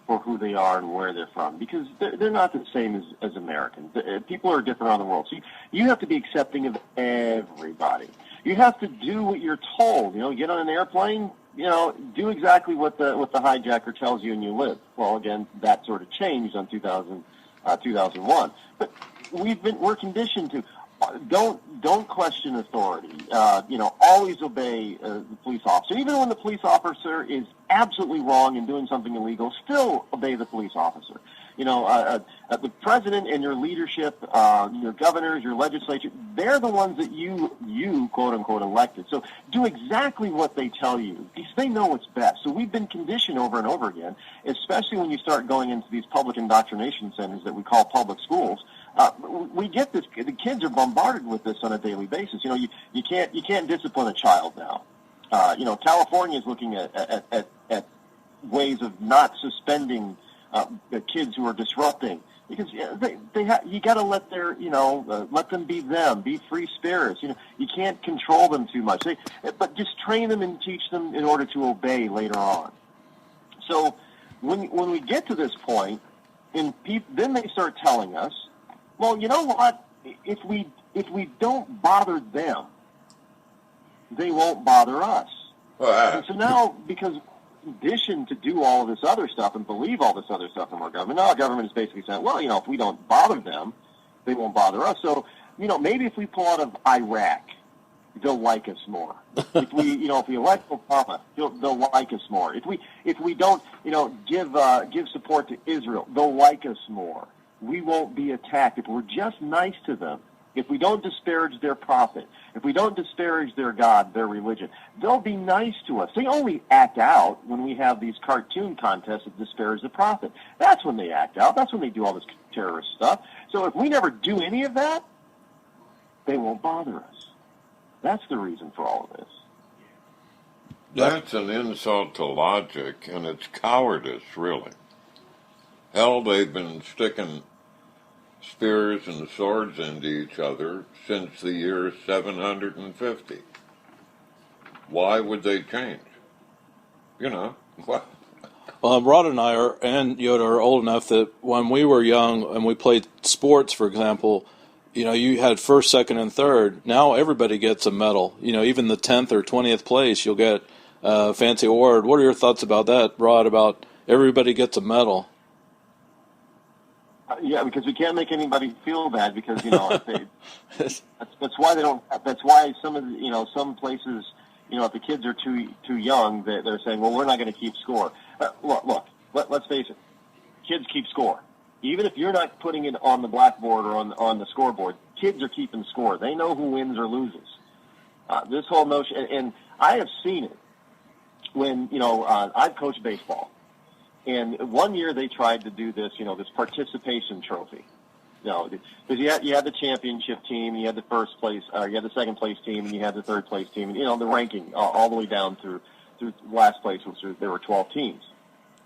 for who they are and where they're from, because they're not the same as Americans. People are different around the world. So you have to be accepting of everybody. You have to do what you're told. Get on an airplane, do exactly what the hijacker tells you and you live. Well, again, that sort of changed on 2001. But we're conditioned to don't question authority. Always obey the police officer. Even when the police officer is absolutely wrong and doing something illegal, still obey the police officer. The president and your leadership, your governors, your legislature, they're the ones that you quote unquote elected. So do exactly what they tell you because they know what's best. So we've been conditioned over and over again, especially when you start going into these public indoctrination centers that we call public schools. We get this. The kids are bombarded with this on a daily basis. You can't discipline a child now. California is looking at ways of not suspending the kids who are disrupting because you got to let let them be them, be free spirits. You can't control them too much. But just train them and teach them in order to obey later on. So when we get to this point, then they start telling us, well, you know what? If we don't bother them, they won't bother us. And so now, because conditioned to do all of this other stuff and believe all this other stuff from our government, now our government is basically saying, well, if we don't bother them, they won't bother us. So, maybe if we pull out of Iraq, they'll like us more. If we elect Obama, they'll like us more. If we don't, give support to Israel, they'll like us more. We won't be attacked if we're just nice to them. If we don't disparage their prophet, if we don't disparage their God, their religion, they'll be nice to us. They only act out when we have these cartoon contests that disparage the prophet. That's when they act out. That's when they do all this terrorist stuff. So if we never do any of that, they won't bother us. That's the reason for all of this. That's an insult to logic, and it's cowardice, really. Hell, they've been sticking spears and swords into each other since the year 750. Why would they change? What? Well, Rod and I and Yoda are old enough that when we were young and we played sports, for example, you had first, second, and third. Now everybody gets a medal. Even the 10th or 20th place, you'll get a fancy award. What are your thoughts about that, Rod, about everybody gets a medal? Yeah, because we can't make anybody feel bad because that's why they don't. That's why some of some places if the kids are too young, they're saying, well, we're not going to keep score. Look, let's face it, kids keep score. Even if you're not putting it on the blackboard or on the scoreboard, kids are keeping score. They know who wins or loses. This whole notion, and I have seen it when I've coached baseball. And one year they tried to do this, this participation trophy. Because you had the championship team, you had the first place, you had the second place team, and you had the third place team, and the ranking all the way down through last place, which there were 12 teams.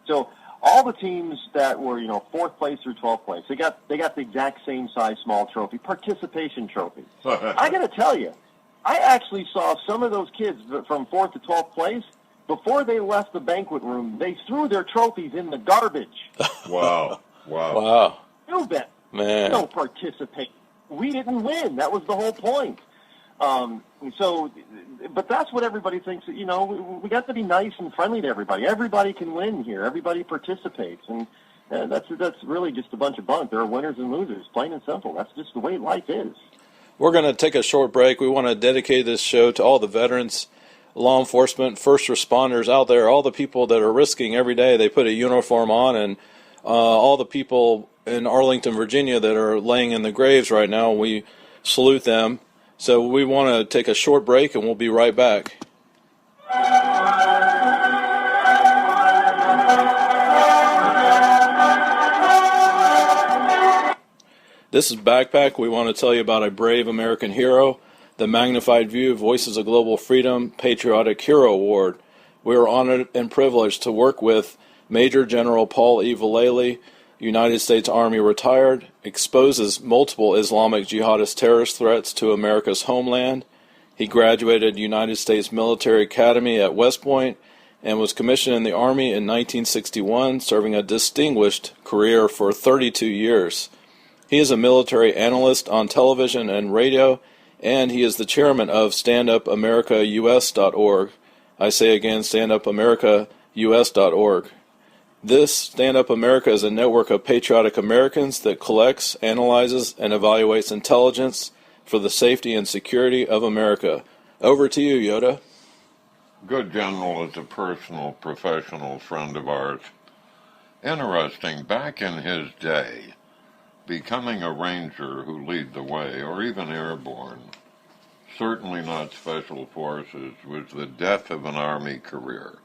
So all the teams that were fourth place through 12th place, they got the exact same size small trophy, participation trophy. I got to tell you, I actually saw some of those kids from 4th to 12th place. Before they left the banquet room, they threw their trophies in the garbage. Wow. You bet. Man. Don't participate. We didn't win. That was the whole point. But that's what everybody thinks. We got to be nice and friendly to everybody. Everybody can win here. Everybody participates. And that's really just a bunch of bunk. There are winners and losers, plain and simple. That's just the way life is. We're going to take a short break. We want to dedicate this show to all the veterans, law enforcement, first responders out there, all the people that are risking every day. They put a uniform on, and all the people in Arlington, Virginia that are laying in the graves right now, we salute them. So we want to take a short break, and we'll be right back. This is Backpack. We want to tell you about a brave American hero, the Magnified View Voices of Global Freedom Patriotic Hero Award. We are honored and privileged to work with Major General Paul E. Vallely, United States Army retired, exposes multiple Islamic jihadist terrorist threats to America's homeland. He graduated United States Military Academy at West Point and was commissioned in the Army in 1961, serving a distinguished career for 32 years. He is a military analyst on television and radio, and he is the chairman of StandUpAmericaUS.org. I say again, StandUpAmericaUS.org. This Stand Up America is a network of patriotic Americans that collects, analyzes, and evaluates intelligence for the safety and security of America. Over to you, Yoda. Good General is a personal, professional friend of ours. Interesting, back in his day, becoming a ranger who lead the way, or even airborne, certainly not special forces, was the death of an Army career.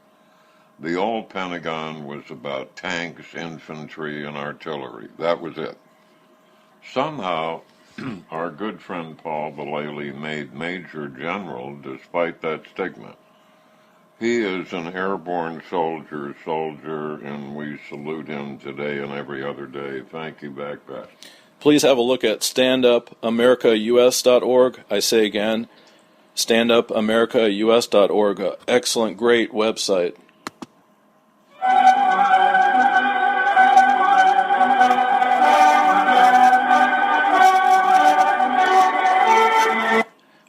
The old Pentagon was about tanks, infantry, and artillery. That was it. Somehow, our good friend Paul Vallely made Major General despite that stigma. He is an airborne soldier, and we salute him today and every other day. Thank you, Backpack. Please have a look at StandUpAmericaUS.org. I say again, StandUpAmericaUS.org. Excellent, great website.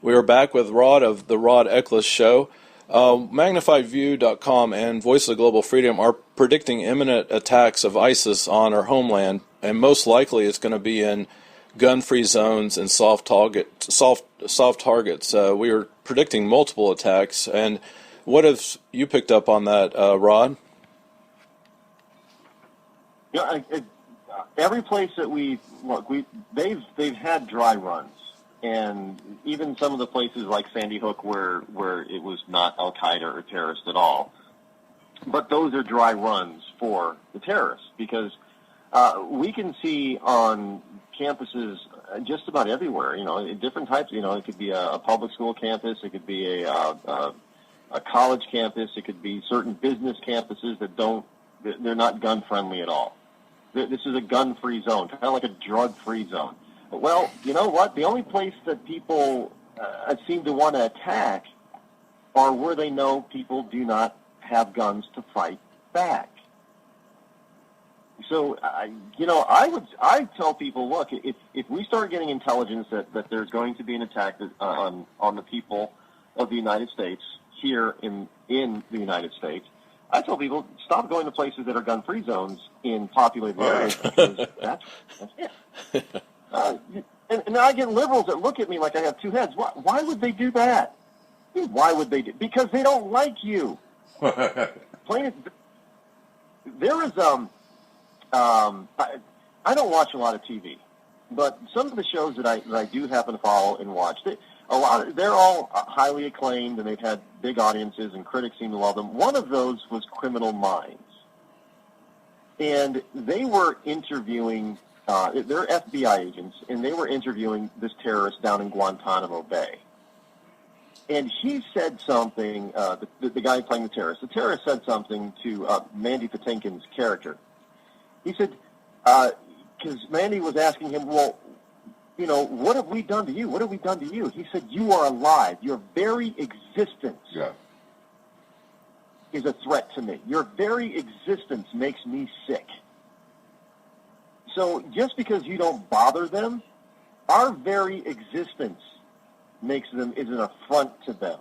We are back with Rod of the Rod Eccles Show. MagnifiedView.com and Voice of Global Freedom are predicting imminent attacks of ISIS on our homeland, and most likely it's going to be in gun-free zones and soft targets. We are predicting multiple attacks, and what have you picked up on that, Rod? Yeah, every place that we look, they've had dry runs, and even some of the places like Sandy Hook where it was not Al Qaeda or terrorists at all, but those are dry runs for the terrorists because we can see on campuses just about everywhere. Different types. It could be a public school campus, it could be a college campus, it could be certain business campuses they're not gun friendly at all. This is a gun-free zone, kind of like a drug-free zone. Well, you know what? The only place that people seem to want to attack are where they know people do not have guns to fight back. So, I tell people, look, if we start getting intelligence that there's going to be an attack on the people of the United States here in the United States, I tell people, stop going to places that are gun-free zones in populated areas because that's it. And I get liberals that look at me like I have two heads. Why would they do that? Why would they do? Because they don't like you. There is I don't watch a lot of TV, but some of the shows that I do happen to follow and watch, they're all highly acclaimed, and they've had big audiences, and critics seem to love them. One of those was Criminal Minds, and they were interviewing, they're FBI agents, and they were interviewing this terrorist down in Guantanamo Bay. And he said something, the guy playing the terrorist said something to Mandy Patinkin's character. He said, because Mandy was asking him, well, what have we done to you? What have we done to you? He said, you are alive. Your very existence is a threat to me. Your very existence makes me sick. So just because you don't bother them, our very existence is an affront to them.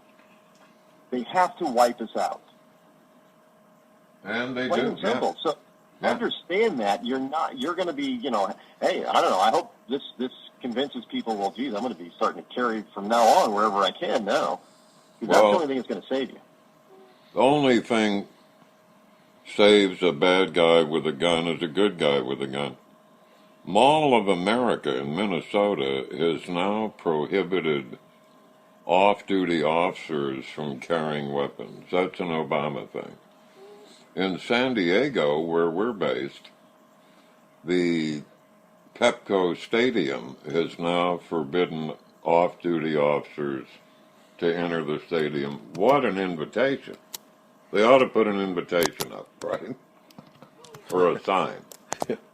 They have to wipe us out. And they Plain do. and simple. Yeah. So understand that you're going to be, hey, I don't know. I hope this convinces people, well, geez, I'm going to be starting to carry from now on wherever I can now. Because that's the only thing that's going to save you. The only thing saves a bad guy with a gun is a good guy with a gun. Mall of America in Minnesota has now prohibited off-duty officers from carrying weapons. That's an Obama thing. In San Diego, where we're based, the Pepco Stadium has now forbidden off-duty officers to enter the stadium. What an invitation. They ought to put an invitation up, right? Or a sign.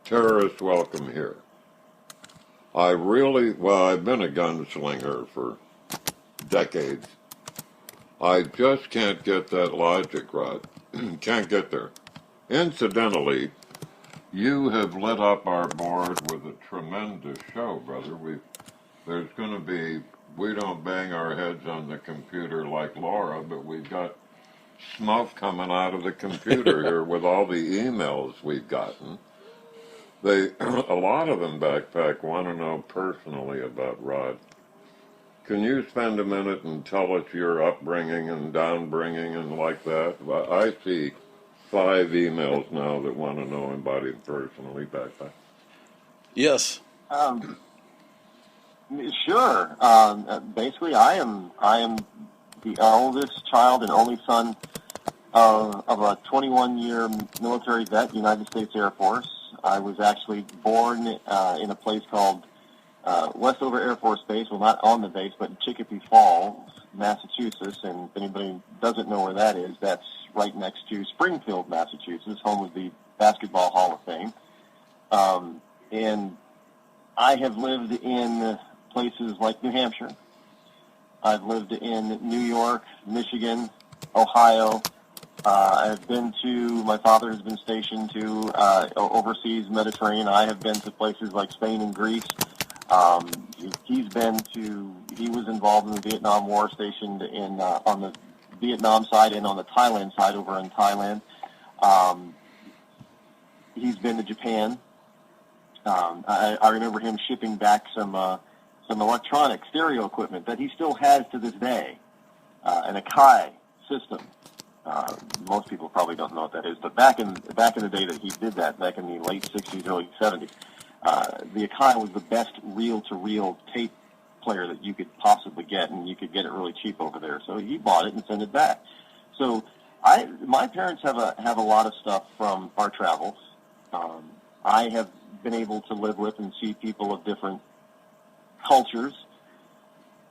Terrorists welcome here. I've been a gunslinger for decades. I just can't get that logic, Rod. Can't get there. Incidentally, you have lit up our board with a tremendous show, brother. There's going to be, we don't bang our heads on the computer like Laura, but we've got smoke coming out of the computer here with all the emails we've gotten. A lot of them, Backpack, want to know personally about Rod. Can you spend a minute and tell us your upbringing and downbringing and like that? I see 5 emails now that want to know about him personally, Backpack. Yes. Sure. Basically, I am the eldest child and only son of a 21-year military vet, United States Air Force. I was actually born in a place called Westover Air Force Base. Well, not on the base, but in Chicopee Falls, Massachusetts. And if anybody doesn't know where that is, that's right next to Springfield, Massachusetts, home of the Basketball Hall of Fame. And I have lived in places like New Hampshire. I've lived in New York, Michigan, Ohio. My father has been stationed to overseas Mediterranean. I have been to places like Spain and Greece. He was involved in the Vietnam War, stationed on the Vietnam side and on the Thailand side over in Thailand. He's been to Japan. I remember him shipping back some electronic stereo equipment that he still has to this day, an Akai system. Most people probably don't know what that is, but back in the day that he did that, back in the late 60s, early 70s, the Akai was the best reel-to-reel tape player that you could possibly get, and you could get it really cheap over there. So he bought it and sent it back. So my parents have a lot of stuff from our travels. I have been able to live with and see people of different cultures.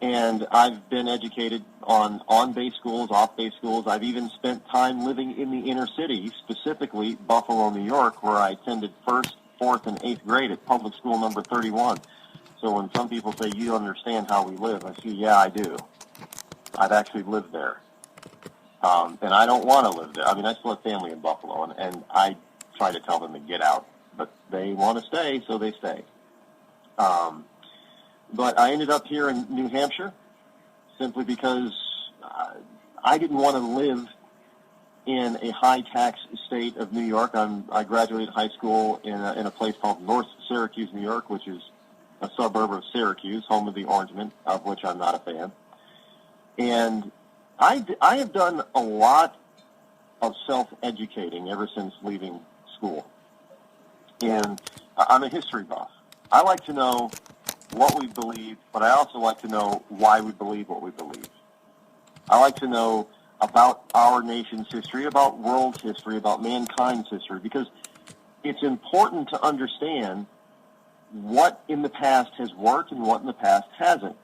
And I've been educated on-base schools, off-base schools. I've even spent time living in the inner city, specifically Buffalo, New York, where I attended 1st, 4th, and 8th grade at public school number 31. So when some people say, you don't understand how we live, I say, yeah, I do. I've actually lived there. And I don't want to live there. I mean, I still have family in Buffalo, and I try to tell them to get out. But they want to stay, so they stay. But I ended up here in New Hampshire simply because I didn't want to live in a high-tax state of New York. I graduated high school in a place called North Syracuse, New York, which is a suburb of Syracuse, home of the Orangemen, of which I'm not a fan. And I have done a lot of self-educating ever since leaving school. And I'm a history buff. I like to know what we believe, but I also like to know why we believe what we believe. I like to know about our nation's history, about world history, about mankind's history, because it's important to understand what in the past has worked and what in the past hasn't.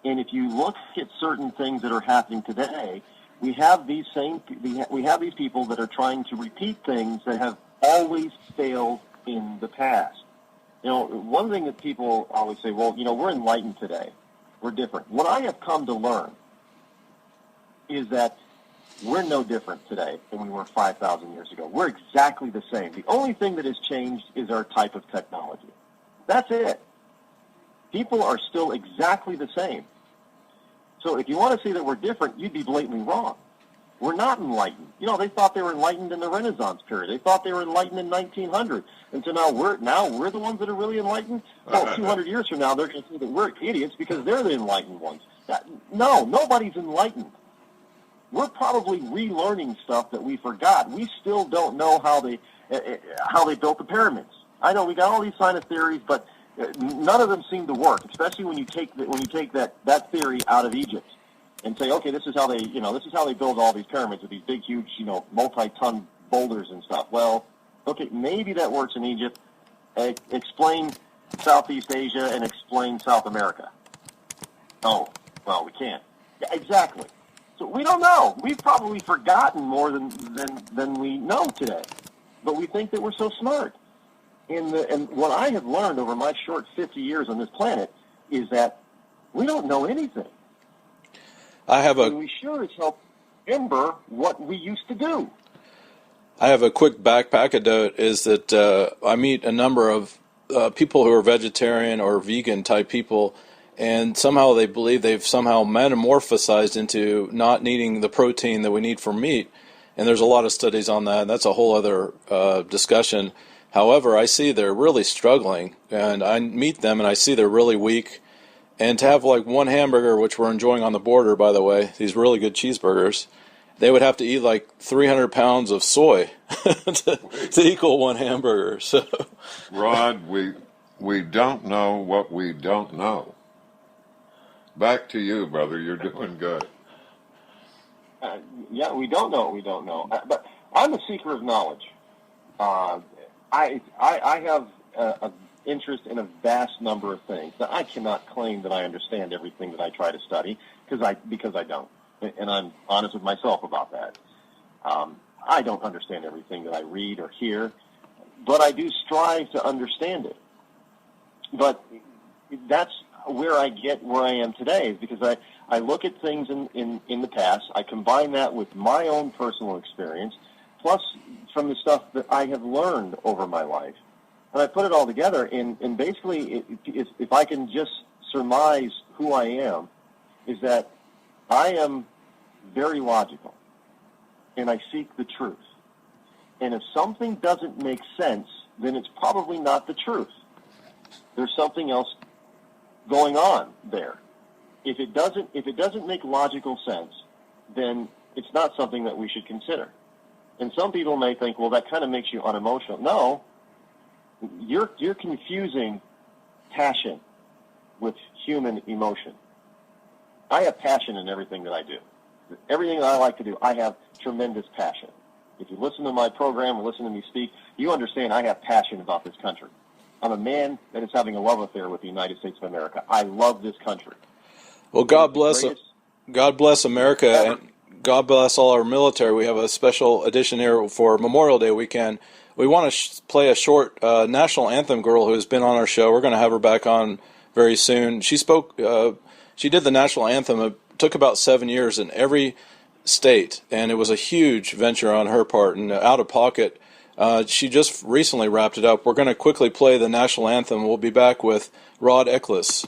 And if you look at certain things that are happening today, we have these people that are trying to repeat things that have always failed in the past. You know, one thing that people always say, well, you know, we're enlightened today. We're different. What I have come to learn is that we're no different today than we were 5,000 years ago. We're exactly the same. The only thing that has changed is our type of technology. That's it. People are still exactly the same. So if you want to say that we're different, you'd be blatantly wrong. We're not enlightened. You know, they thought they were enlightened in the Renaissance period. They thought they were enlightened in 1900. And so now we're the ones that are really enlightened? Well, 200 years from now, they're going to say that we're idiots because they're the enlightened ones. No, nobody's enlightened. We're probably relearning stuff that we forgot. We still don't know how they built the pyramids. I know we got all these science theories, but none of them seem to work, especially when you take that theory out of Egypt and say, okay, this is how they build all these pyramids with these big, huge, multi-ton boulders and stuff. Well, okay, maybe that works in Egypt. Explain Southeast Asia and explain South America? Oh, well, we can't. Yeah, exactly. So we don't know. We've probably forgotten more than we know today. But we think that we're so smart. And what I have learned over my short 50 years on this planet is that we don't know anything. And we sure as hell remember what we used to do. I have a quick backpack anecdote is that I meet a number of people who are vegetarian or vegan type people, and somehow they believe they've somehow metamorphosized into not needing the protein that we need for meat. And there's a lot of studies on that. That's a whole other discussion. However, I see they're really struggling, and I meet them and I see they're really weak. And to have like one hamburger, which we're enjoying on the border, by the way, these really good cheeseburgers, they would have to eat like 300 pounds of soy to equal one hamburger. So, Rod, we don't know what we don't know. Back to you, brother. You're doing good. Yeah, we don't know what we don't know. But I'm a seeker of knowledge. I have an interest in a vast number of things. Now, I cannot claim that I understand everything that I try to study because I don't, and I'm honest with myself about that. I don't understand everything that I read or hear, but I do strive to understand it. But that's where I get where I am today, is because I look at things in the past, I combine that with my own personal experience, plus from the stuff that I have learned over my life. And I put it all together, and basically, if I can just surmise who I am, is that I am very logical, and I seek the truth. And if something doesn't make sense, then it's probably not the truth. There's something else going on there. If it doesn't make logical sense, then it's not something that we should consider. And some people may think, well, that kind of makes you unemotional. No, you're confusing passion with human emotion. I have passion in everything that I do. Everything that I like to do, I have tremendous passion. If you listen to my program or listen to me speak, you understand I have passion about this country. I'm a man that is having a love affair with the United States of America. I love this country. Well, God bless America, and God bless all our military. We have a special edition here for Memorial Day weekend. We want to play a short national anthem girl who has been on our show. We're going to have her back on very soon. She spoke. She did the national anthem. It took about 7 years in every state, and it was a huge venture on her part and out of pocket. She just recently wrapped it up. We're going to quickly play the national anthem. We'll be back with Rod Eccles.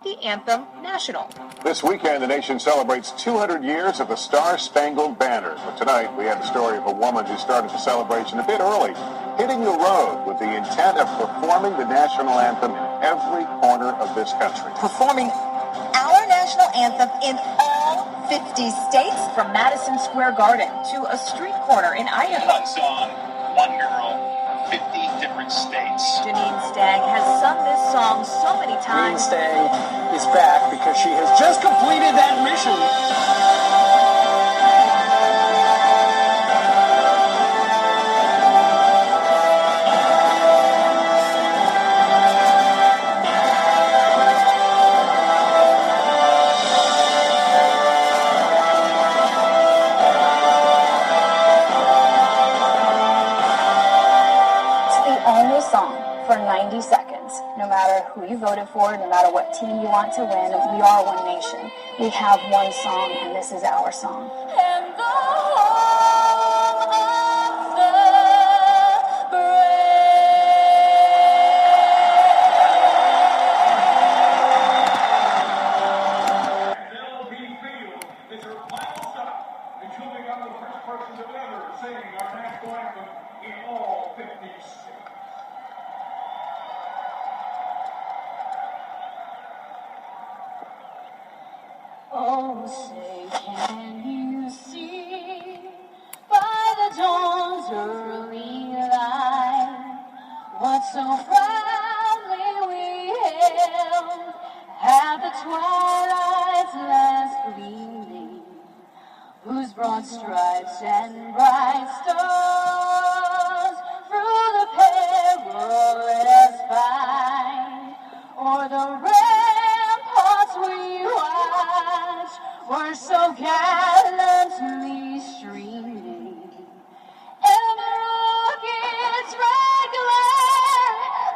The Anthem National. This weekend, the nation celebrates 200 years of the Star-Spangled Banner. But tonight, we have the story of a woman who started the celebration a bit early, hitting the road with the intent of performing the national anthem in every corner of this country. Performing our national anthem in all 50 states, from Madison Square Garden to a street corner in Idaho. One song, one girl, 50 different states. Janine Stagg has sung this song so many times. Janine Stagg is back because she has just completed that mission. For 90 seconds. No matter who you voted for, no matter what team you want to win, we are one nation. We have one song, and this is our song. And the home of the LB Field is her final stop, and she'll become the first person to ever sing our national anthem in all 50 states. Oh, say, can you see by the dawn's early light what so proudly we hailed at the twilight's last gleaming, whose broad stripes and bright stars through the perilous fight were so gallantly streaming, and the rockets regular,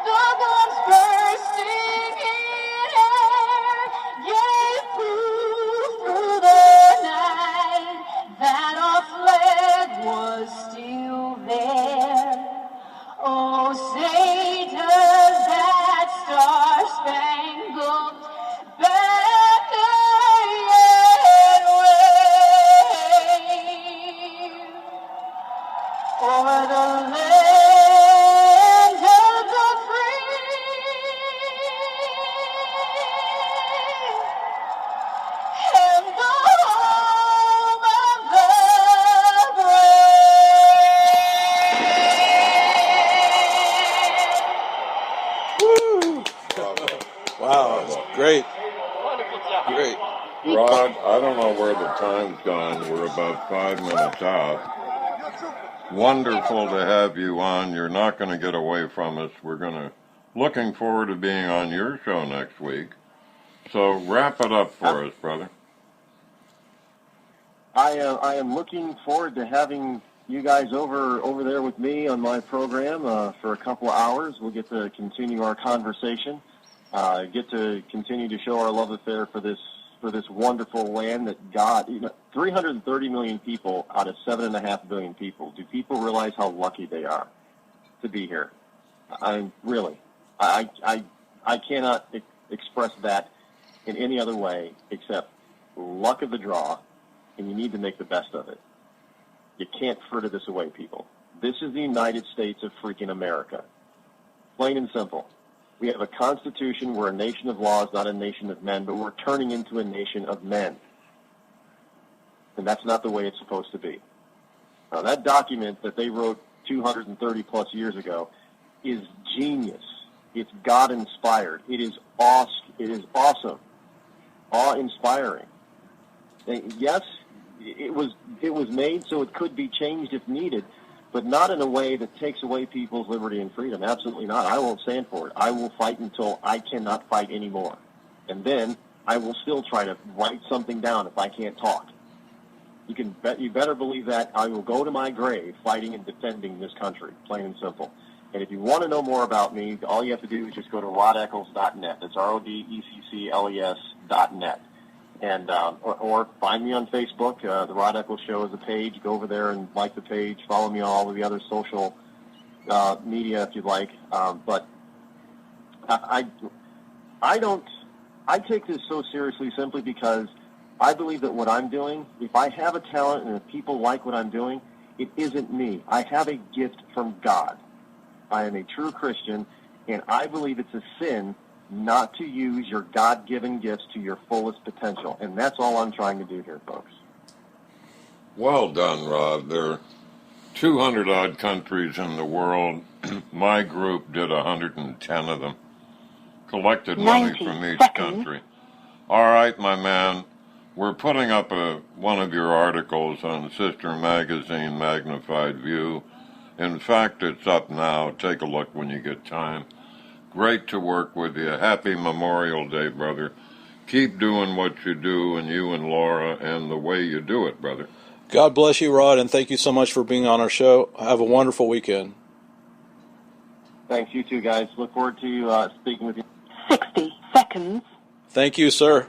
the guns bursting in air, gave proof through the night that our flag was still there. Oh, say does that star-spangled banner yet wave o'er the land of the free and the home of the Wow, that's great. Great. Rod, I don't know where the time's gone. We're about 5 minutes out. Wonderful to have you on. You're not going to get away from us. Looking forward to being on your show next week. So wrap it up for us, brother. I am looking forward to having you guys over there with me on my program for a couple of hours. We'll get to continue our conversation, get to continue to show our love affair for this wonderful land that God, 330 million people out of 7.5 billion people. Do people realize how lucky they are to be here? I cannot express that in any other way except luck of the draw, and you need to make the best of it. You can't fritter this away, people. This is the United States of freaking America. Plain and simple. We have a constitution. We're a nation of laws, not a nation of men, but we're turning into a nation of men. And that's not the way it's supposed to be. Now, that document that they wrote 230 plus years ago is genius. It's God-inspired. It is awesome. Awe-inspiring. And yes, it was made so it could be changed if needed, but not in a way that takes away people's liberty and freedom. Absolutely not. I won't stand for it. I will fight until I cannot fight anymore. And then I will still try to write something down if I can't talk. You better believe that I will go to my grave fighting and defending this country, plain and simple. And if you want to know more about me, all you have to do is just go to rodeccles.net. That's RODECCLES.net. And or find me on Facebook. The Rod Eccles Show is a page. Go over there and like the page. Follow me on all of the other social media if you'd like. But I take this so seriously simply because I believe that what I'm doing, if I have a talent and if people like what I'm doing, it isn't me. I have a gift from God. I am a true Christian, and I believe it's a sin not to use your God-given gifts to your fullest potential. And that's all I'm trying to do here, folks. Well done, Rod. There are 200-odd countries in the world. My group did 110 of them. Collected money from each country. All right, my man. We're putting up one of your articles on Sister Magazine Magnified View. In fact, it's up now. Take a look when you get time. Great to work with you. Happy Memorial Day, brother. Keep doing what you do, and you and Laura, and the way you do it, brother. God bless you, Rod, and thank you so much for being on our show. Have a wonderful weekend. Thanks, you too, guys. Look forward to speaking with you. 60 seconds. Thank you, sir.